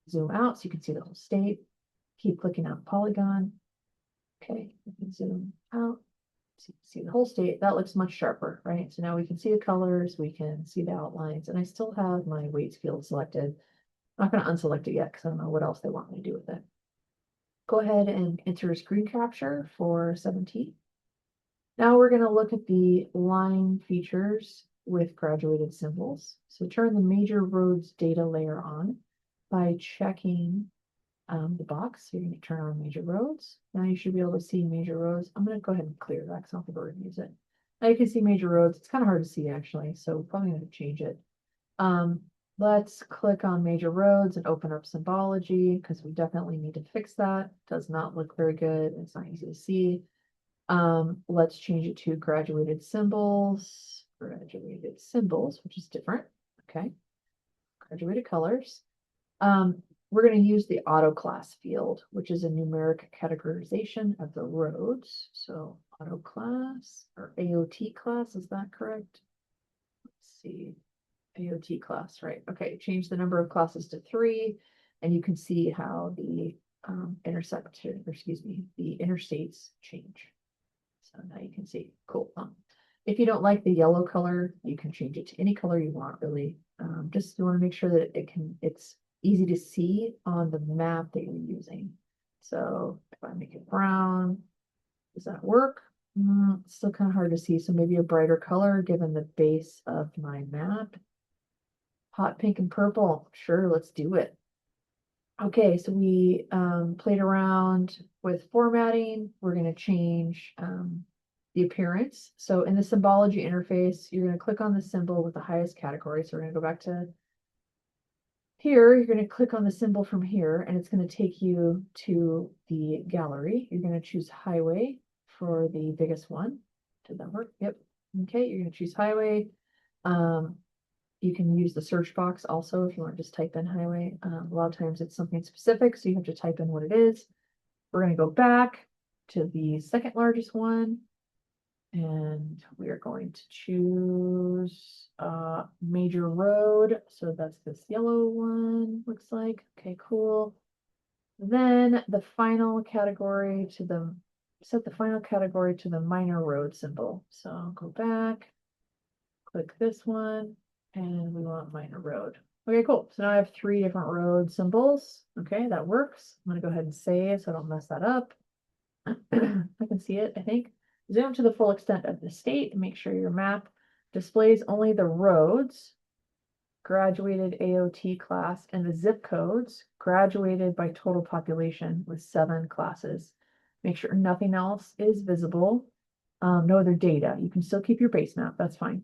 zoom out so you can see the whole state. Keep clicking on polygon. Okay, you can zoom out. So you can see the whole state. That looks much sharper, right? So now we can see the colors, we can see the outlines, and I still have my weights field selected. I'm not going to unselect it yet because I don't know what else they want me to do with it. Go ahead and enter screen capture for 17. Now we're going to look at the line features with graduated symbols. So turn the major roads data layer on by checking the box. So you're going to turn on major roads. Now you should be able to see major roads. I'm going to go ahead and clear that because I don't think we're going to use it. Now you can see major roads. It's kind of hard to see actually, so we're probably going to change it. Let's click on major roads and open up symbology because we definitely need to fix that. It does not look very good. It's not easy to see. Let's change it to graduated symbols, which is different. Okay. Graduated colors. We're going to use the auto class field, which is a numeric categorization of the roads. So auto class or AOT class, is that correct? Let's see. AOT class, right? Okay. Change the number of classes to 3, and you can see how the the interstates change. So now you can see, cool. If you don't like the yellow color, you can change it to any color you want, really. Just you want to make sure that it's easy to see on the map that you're using. So if I make it brown, does that work? It's still kind of hard to see. So maybe a brighter color given the base of my map. Hot pink and purple. Sure, let's do it. Okay, so we played around with formatting. We're going to change the appearance. So in the symbology interface, you're going to click on the symbol with the highest category. So we're going to go back to here. You're going to click on the symbol from here, and it's going to take you to the gallery. You're going to choose highway for the biggest one. Did that work? Yep. Okay, you're going to choose highway. You can use the search box also if you want to just type in highway. A lot of times it's something specific, so you have to type in what it is. We're going to go back to the second largest one, and we are going to choose major road. So that's this yellow one, looks like. Okay, cool. Then the final category set the final category to the minor road symbol. So I'll go back, click this one. And we want minor road. Okay, cool. So now I have 3 different road symbols. Okay, that works. I'm going to go ahead and save so I don't mess that up. I can see it, I think. Zoom to the full extent of the state and make sure your map displays only the roads, graduated AOT class, and the zip codes graduated by total population with 7 classes. Make sure nothing else is visible. No other data. You can still keep your base map, that's fine.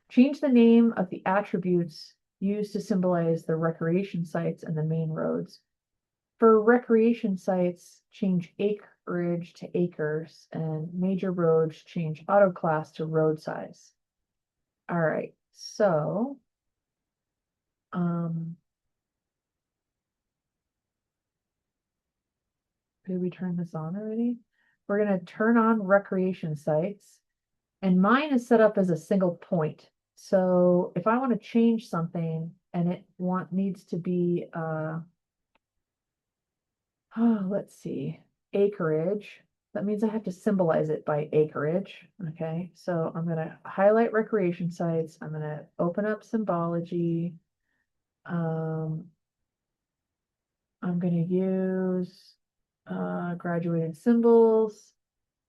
Change the name of the attributes used to symbolize the recreation sites and the main roads. For recreation sites, change acreage to acres, and major roads change auto class to road size. All right, so did we turn this on already? We're gonna turn on recreation sites, and mine is set up as a single point. So if I want to change something and it needs to be let's see, acreage. That means I have to symbolize it by acreage. Okay, so I'm gonna highlight recreation sites. I'm gonna open up symbology. I'm gonna use graduated symbols.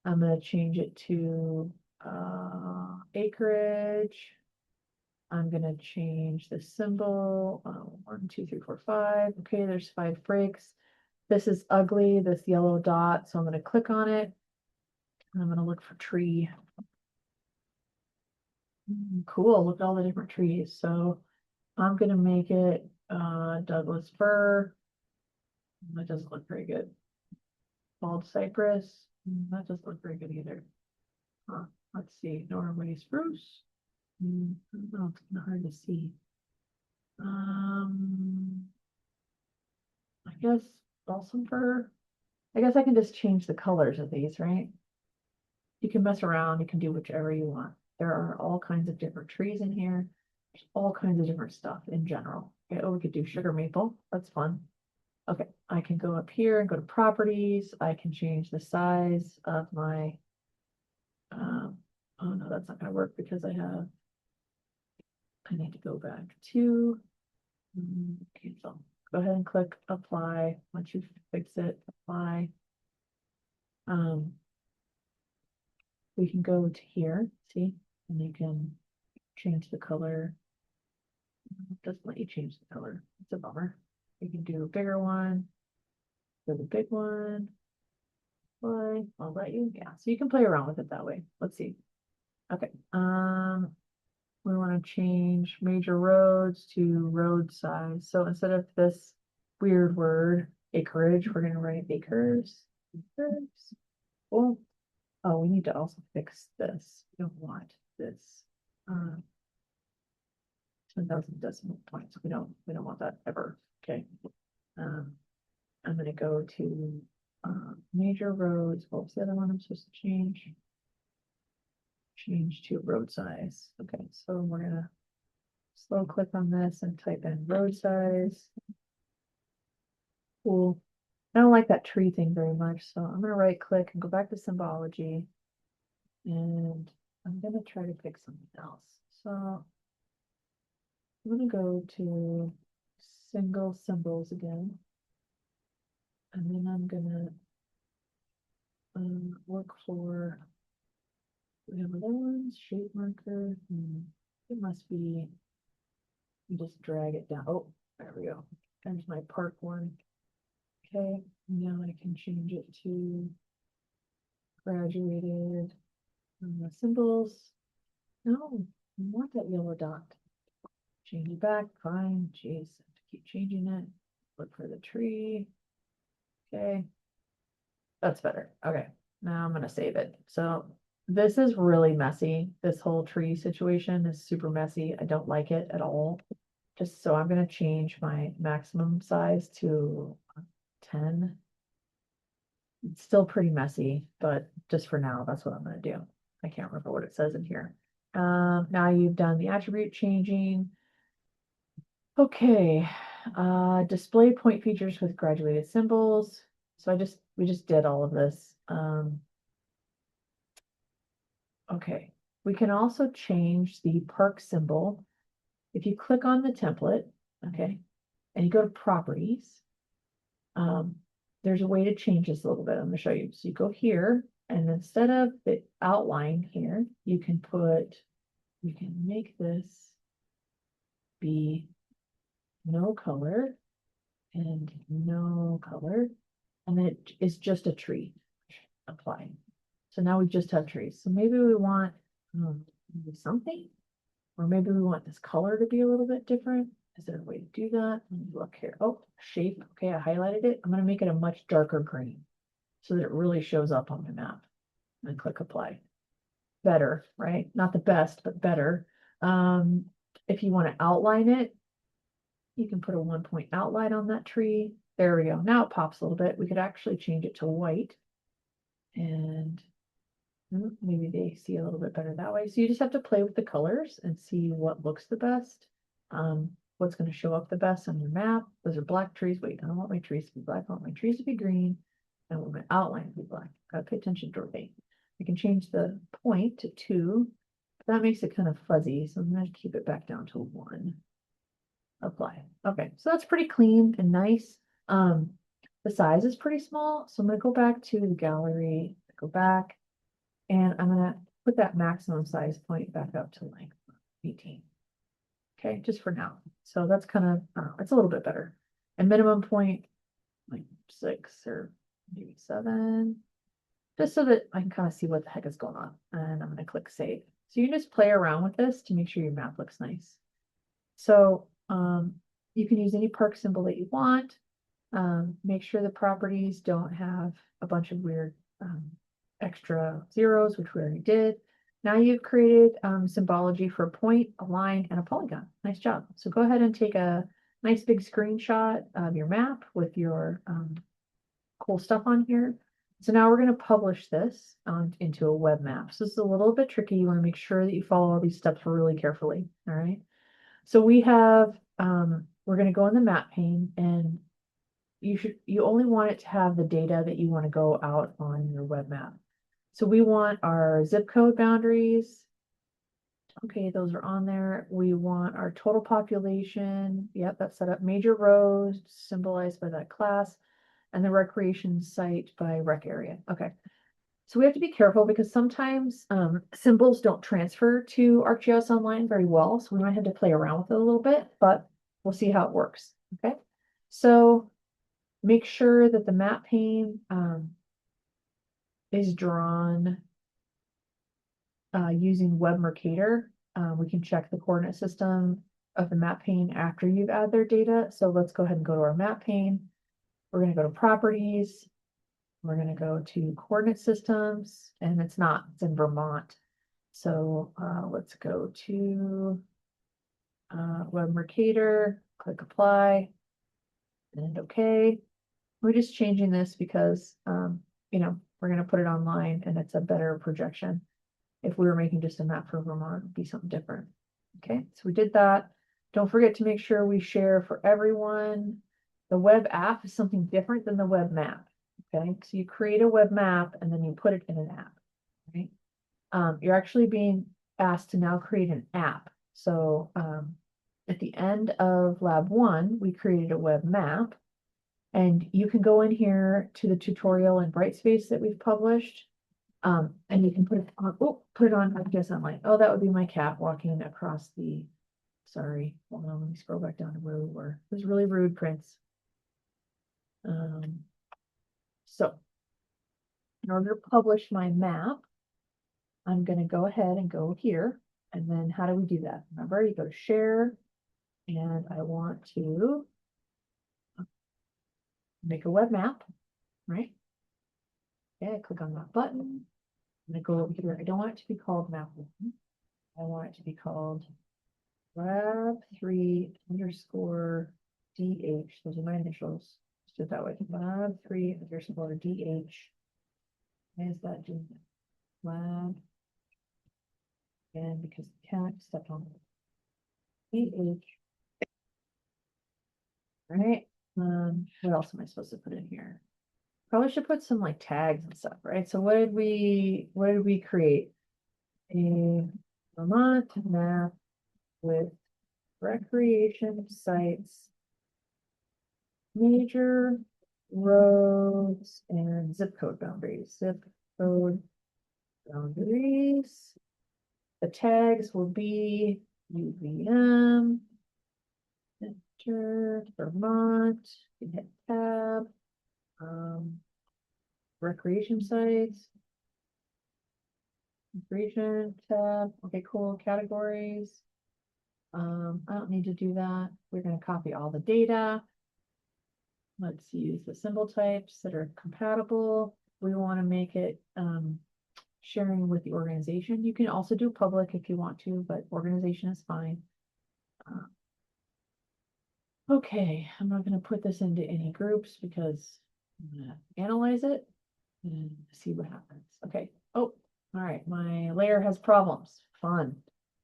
I'm gonna change it to acreage. I'm gonna change the symbol. 1, 2, 3, 4, 5. Okay, there's 5 breaks. This is ugly, this yellow dot, so I'm gonna click on it. And I'm gonna look for tree. Cool, look at all the different trees. So I'm gonna make it Douglas fir. That doesn't look very good. Bald cypress. That doesn't look very good either. Let's see, Norway spruce. I don't know, it's kind of hard to see. I guess balsam fir. I guess I can just change the colors of these, right? You can mess around, you can do whichever you want. There are all kinds of different trees in here. There's all kinds of different stuff in general. Okay, oh, we could do sugar maple. That's fun. Okay, I can go up here and go to properties. I can change the size of my, oh no, that's not gonna work because I need to go back to, cancel. Go ahead and click apply. Once you fix it, apply. We can go to here, see, and you can change the color. It doesn't let you change the color. It's a bummer. You can do a bigger one, do the big one. Play. I'll let you. Yeah, so you can play around with it that way. Let's see. Okay. We want to change major roads to road size. So instead of this weird word acreage, we're gonna write acres. Acres. Cool. Oh, we need to also fix this. We don't want this. 10,000 decimal points. We don't want that ever. Okay. I'm gonna go to major roads. What was the other one I'm supposed to change? Change to road size. Okay, so we're gonna slow click on this and type in road size. Cool. I don't like that tree thing very much, so I'm gonna right click and go back to symbology. And I'm gonna try to pick something else. So I'm gonna go to single symbols again. And then I'm gonna look for, we have other ones, shape marker. It must be, you just drag it down. Oh, there we go. There's my park one. Okay, now I can change it to graduated symbols. No, I want that yellow dot. Change it back, fine. Jeez, I have to keep changing it. Look for the tree. Okay, that's better. Okay, now I'm gonna save it. So this is really messy. This whole tree situation is super messy. I don't like it at all. Just so I'm gonna change my maximum size to 10. It's still pretty messy, but just for now, that's what I'm gonna do. I can't remember what it says in here. Now you've done the attribute changing. Okay, display point features with graduated symbols. So we just did all of this. Okay, we can also change the park symbol. If you click on the template, okay, and you go to properties, there's a way to change this a little bit. I'm gonna show you. So you go here And instead of the outline here, you can make this be no color and no color. And it is just a tree applying. So now we just have trees. So maybe we want maybe something, or maybe we want this color to be a little bit different. Is there a way to do that? Let me look here. Oh, shape. Okay, I highlighted it. I'm going to make it a much darker green so that it really shows up on my map. And click apply. Better, right? Not the best, but better. If you want to outline it, you can put a 1-point outline on that tree. There we go. Now it pops a little bit. We could actually change it to white. And maybe they see a little bit better that way. So you just have to play with the colors and see what looks the best. What's going to show up the best on your map. Those are black trees. Wait, I don't want my trees to be black. I want my trees to be green. And I want my outline to be black. Gotta pay attention, Dorothy. I can change the point to 2. That makes it kind of fuzzy. So I'm going to keep it back down to 1. Apply. Okay, so that's pretty clean and nice. The size is pretty small. So I'm going to go back to the gallery, go back, and I'm going to put that maximum size point back up to like 18. Okay, just for now. So that's kind of, it's a little bit better. And minimum point, like 6 or maybe 7, just so that I can kind of see what the heck is going on. And I'm going to click save. So you can just play around with this to make sure your map looks nice. So you can use any park symbol that you want. Make sure the properties don't have a bunch of weird extra zeros, which we already did. Now you've created symbology for a point, a line, and a polygon. Nice job. So go ahead and take a nice big screenshot of your map with your cool stuff on here. So now we're going to publish this into a web map. So this is a little bit tricky. You want to make sure that you follow all these steps really carefully. All right. So we have, we're going to go in the map pane, and you only want it to have the data that you want to go out on your web map. So we want our zip code boundaries. Okay, those are on there. We want our total population. Yep, that's set up. Major roads symbolized by that class, and the recreation site by rec area. Okay. So we have to be careful because sometimes symbols don't transfer to ArcGIS Online very well. So we might have to play around with it a little bit, but we'll see how it works. Okay. So make sure that the map pane is drawn using Web Mercator. We can check the coordinate system of the map pane after you've added their data. So let's go ahead and go to our map pane. We're going to go to properties. We're going to go to coordinate systems, and it's in Vermont. So let's go to Web Mercator, click apply, and okay. We're just changing this because, we're going to put it online and it's a better projection. If we were making just a map for Vermont, it'd be something different. Okay, so we did that. Don't forget to make sure we share for everyone. The web app is something different than the web map. Okay, so you create a web map and then you put it in an app, right? You're actually being asked to now create an app. So at the end of lab 1, we created a web map, and you can go in here to the tutorial in Brightspace that we've published. And you can put it on, put it on ArcGIS Online. Oh, that would be my cat walking across the, sorry, hold on, let me scroll back down to where we were. It was really rude, Prince. So in order to publish my map, I'm going to go ahead and go here. And then how do we do that? Remember, you go to share, and I want to make a web map, right? Okay, I click on that button. I'm going to go over here. I don't want it to be called map 1. I want it to be called lab3 underscore DH. Those are my initials. Let's do it that way. Lab3 underscore DH. Why is that doing that? Lab. And because the cat stepped on it. DH. All right. What else am I supposed to put in here? Probably should put some like tags and stuff, right? So what did we create? A Vermont map with recreation sites, major roads, and zip code boundaries. Zip code boundaries. The tags will be UVM, enter, Vermont, you can hit tab, recreation sites, recreation tab, okay, cool, categories. I don't need to do that. We're gonna copy all the data. Let's use the symbol types that are compatible. We want to make it sharing with the organization. You can also do public if you want to, but organization is fine. Okay, I'm not going to put this into any groups because I'm going to analyze it and see what happens. Okay. Oh, all right. My layer has problems. Fun.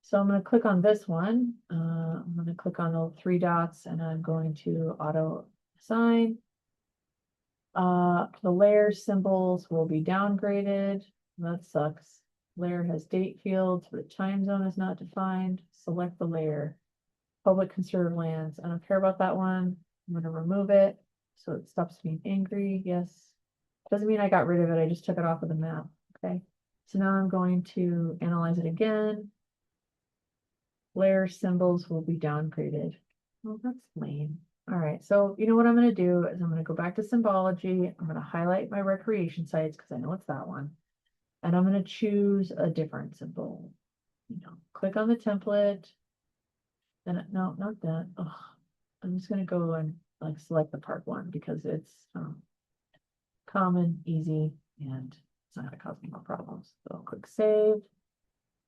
So I'm going to click on this one. I'm going to click on the 3 dots and I'm going to auto assign. The layer symbols will be downgraded. That sucks. Layer has date fields, but time zone is not defined. Select the layer. Public conserved lands. I don't care about that one. I'm going to remove it so it stops being angry. Yes. Doesn't mean I got rid of it. I just took it off of the map. Okay. So now I'm going to analyze it again. Layer symbols will be downgraded. Well, that's lame. All right, so you know what I'm going to do is I'm going to go back to symbology. I'm going to highlight my recreation sites because I know it's that one. And I'm going to choose a different symbol. Click on the template. Then no, not that. Ugh. I'm just going to go and like select the part one because it's common, easy, and it's not going to cause me more problems. So I'll click save. I'm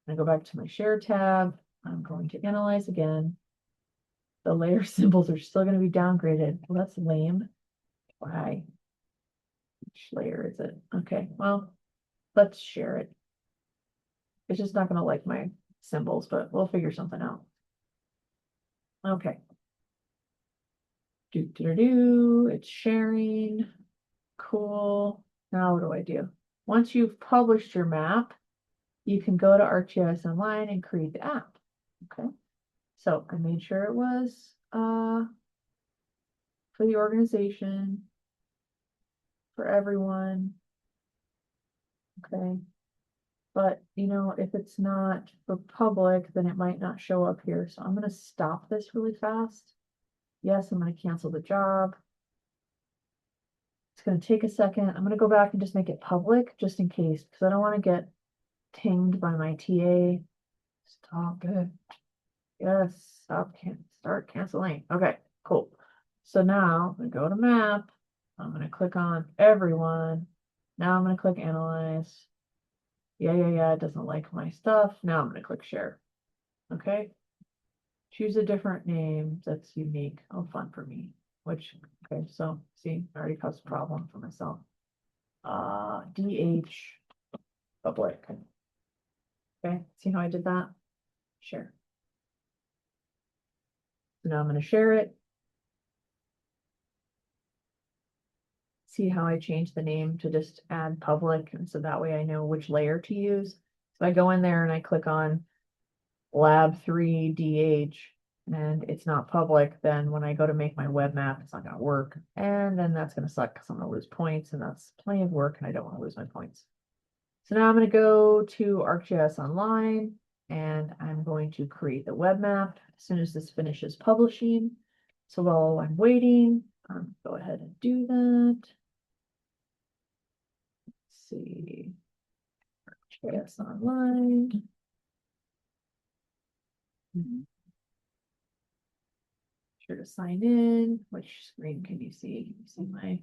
going to go back to my share tab. I'm going to analyze again. The layer symbols are still going to be downgraded. Well, that's lame. Why? Which layer is it? Okay, well, let's share it. It's just not going to like my symbols, but we'll figure something out. Okay. It's sharing. Cool. Now what do I do? Once you've published your map, you can go to ArcGIS Online and create the app. Okay. So I made sure it was for the organization, for everyone. Okay. But if it's not for public, then it might not show up here. So I'm going to stop this really fast. Yes, I'm going to cancel the job. It's going to take a second. I'm going to go back and just make it public just in case, because I don't want to get pinged by my TA. Stop it. Yes, start canceling. Okay, cool. So now I'm going to go to map. I'm going to click on everyone. Now I'm going to click analyze. Yeah, it doesn't like my stuff. Now I'm going to click share. Okay. Choose a different name that's unique. Oh, fun for me. Okay, so see, I already caused a problem for myself. DH public. Okay, see how I did that? Share. So now I'm going to share it. See how I changed the name to just add public, and so that way I know which layer to use. So I go in there and I click on Lab 3 DH and it's not public, then when I go to make my web map, it's not going to work. And then that's going to suck because I'm going to lose points, and that's plenty of work and I don't want to lose my points. So now I'm going to go to ArcGIS Online and I'm going to create the web map as soon as this finishes publishing. So while I'm waiting, go ahead and do that. Let's see, ArcGIS Online. Sure to sign in. Which screen can you see? Can you see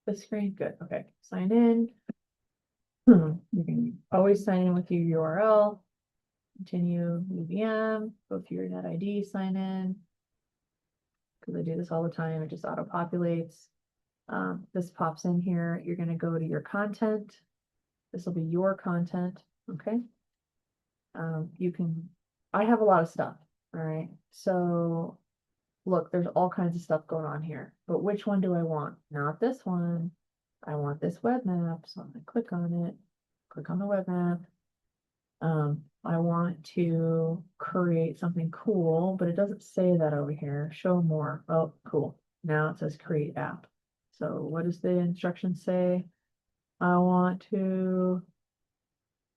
the screen? Good. Okay. Sign in. You can always sign in with your URL. Continue UVM. Go through your NetID. Sign in. Because I do this all the time. It just auto populates. This pops in here. You're going to go to your content. This will be your content. Okay. I have a lot of stuff. All right. So look, there's all kinds of stuff going on here, but which one do I want? Not this one. I want this web map. So I'm going to click on it, click on the web map. I want to create something cool, but it doesn't say that over here. Show more. Oh, cool. Now it says create app. So what does the instructions say? I want to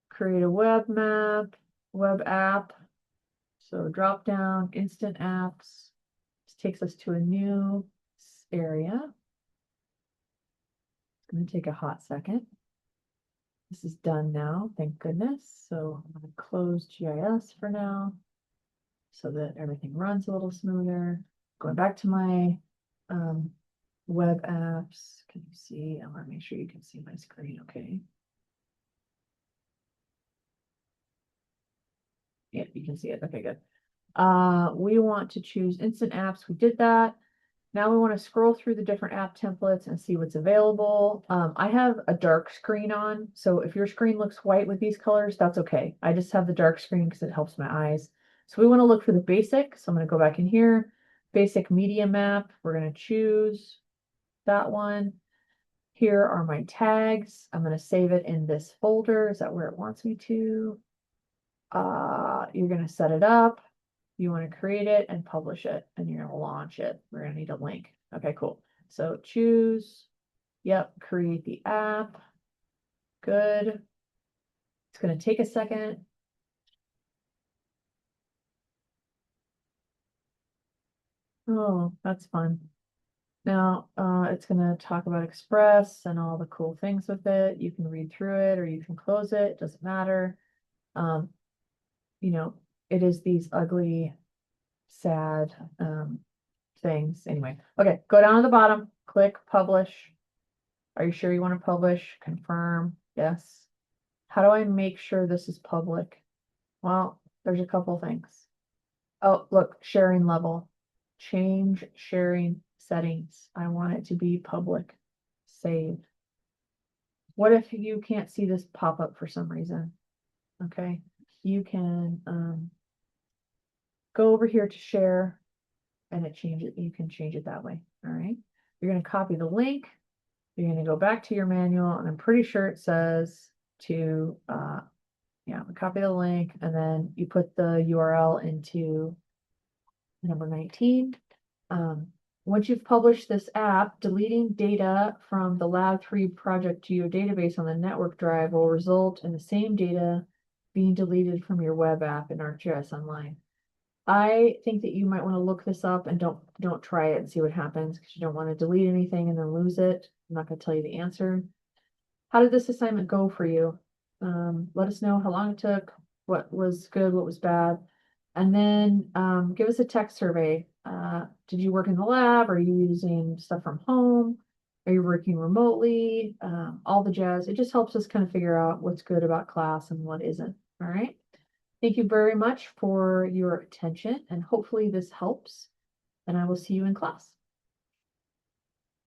create a web app. So drop down, instant apps. This takes us to a new area. It's going to take a hot second. This is done now, thank goodness. So I'm going to close GIS for now so that everything runs a little smoother. Going back to my web apps. Can you see? I want to make sure you can see my screen okay. Yeah, you can see it. Okay, good. We want to choose instant apps. We did that. Now we want to scroll through the different app templates and see what's available. I have a dark screen on, so if your screen looks white with these colors, that's okay. I just have the dark screen because it helps my eyes. So we want to look for the basic. So I'm going to go back in here, basic media map. We're going to choose that one. Here are my tags. I'm going to save it in this folder. Is that where it wants me to? You're going to set it up. You want to create it and publish it, and you're going to launch it. We're going to need a link. Okay, cool. So choose, yep, create the app. Good. It's going to take a second. Oh, that's fun. Now, it's going to talk about Express and all the cool things with it. You can read through it or you can close it. It doesn't matter. You know, it is these ugly, sad things. Anyway, okay, go down to the bottom, click publish. Are you sure you want to publish? Confirm. Yes. How do I make sure this is public? Well, there's a couple things. Oh, look, sharing level. Change sharing settings. I want it to be public. Save. What if you can't see this pop up for some reason? Okay, you can go over here to share and it changes. You can change it that way. All right. You're going to copy the link. You're going to go back to your manual, and I'm pretty sure it says to copy the link, and then you put the URL into number 19. Once you've published this app, deleting data from the Lab3 project to your database on the network drive will result in the same data being deleted from your web app in ArcGIS Online. I think that you might want to look this up and don't try it and see what happens, because you don't want to delete anything and then lose it. I'm not going to tell you the answer. How did this assignment go for you? Let us know how long it took, what was good, what was bad, and then give us a tech survey. Did you work in the lab? Are you using stuff from home? Are you working remotely? All the jazz. It just helps us kind of figure out what's good about class and what isn't. All right. Thank you very much for your attention, and hopefully this helps, and I will see you in class.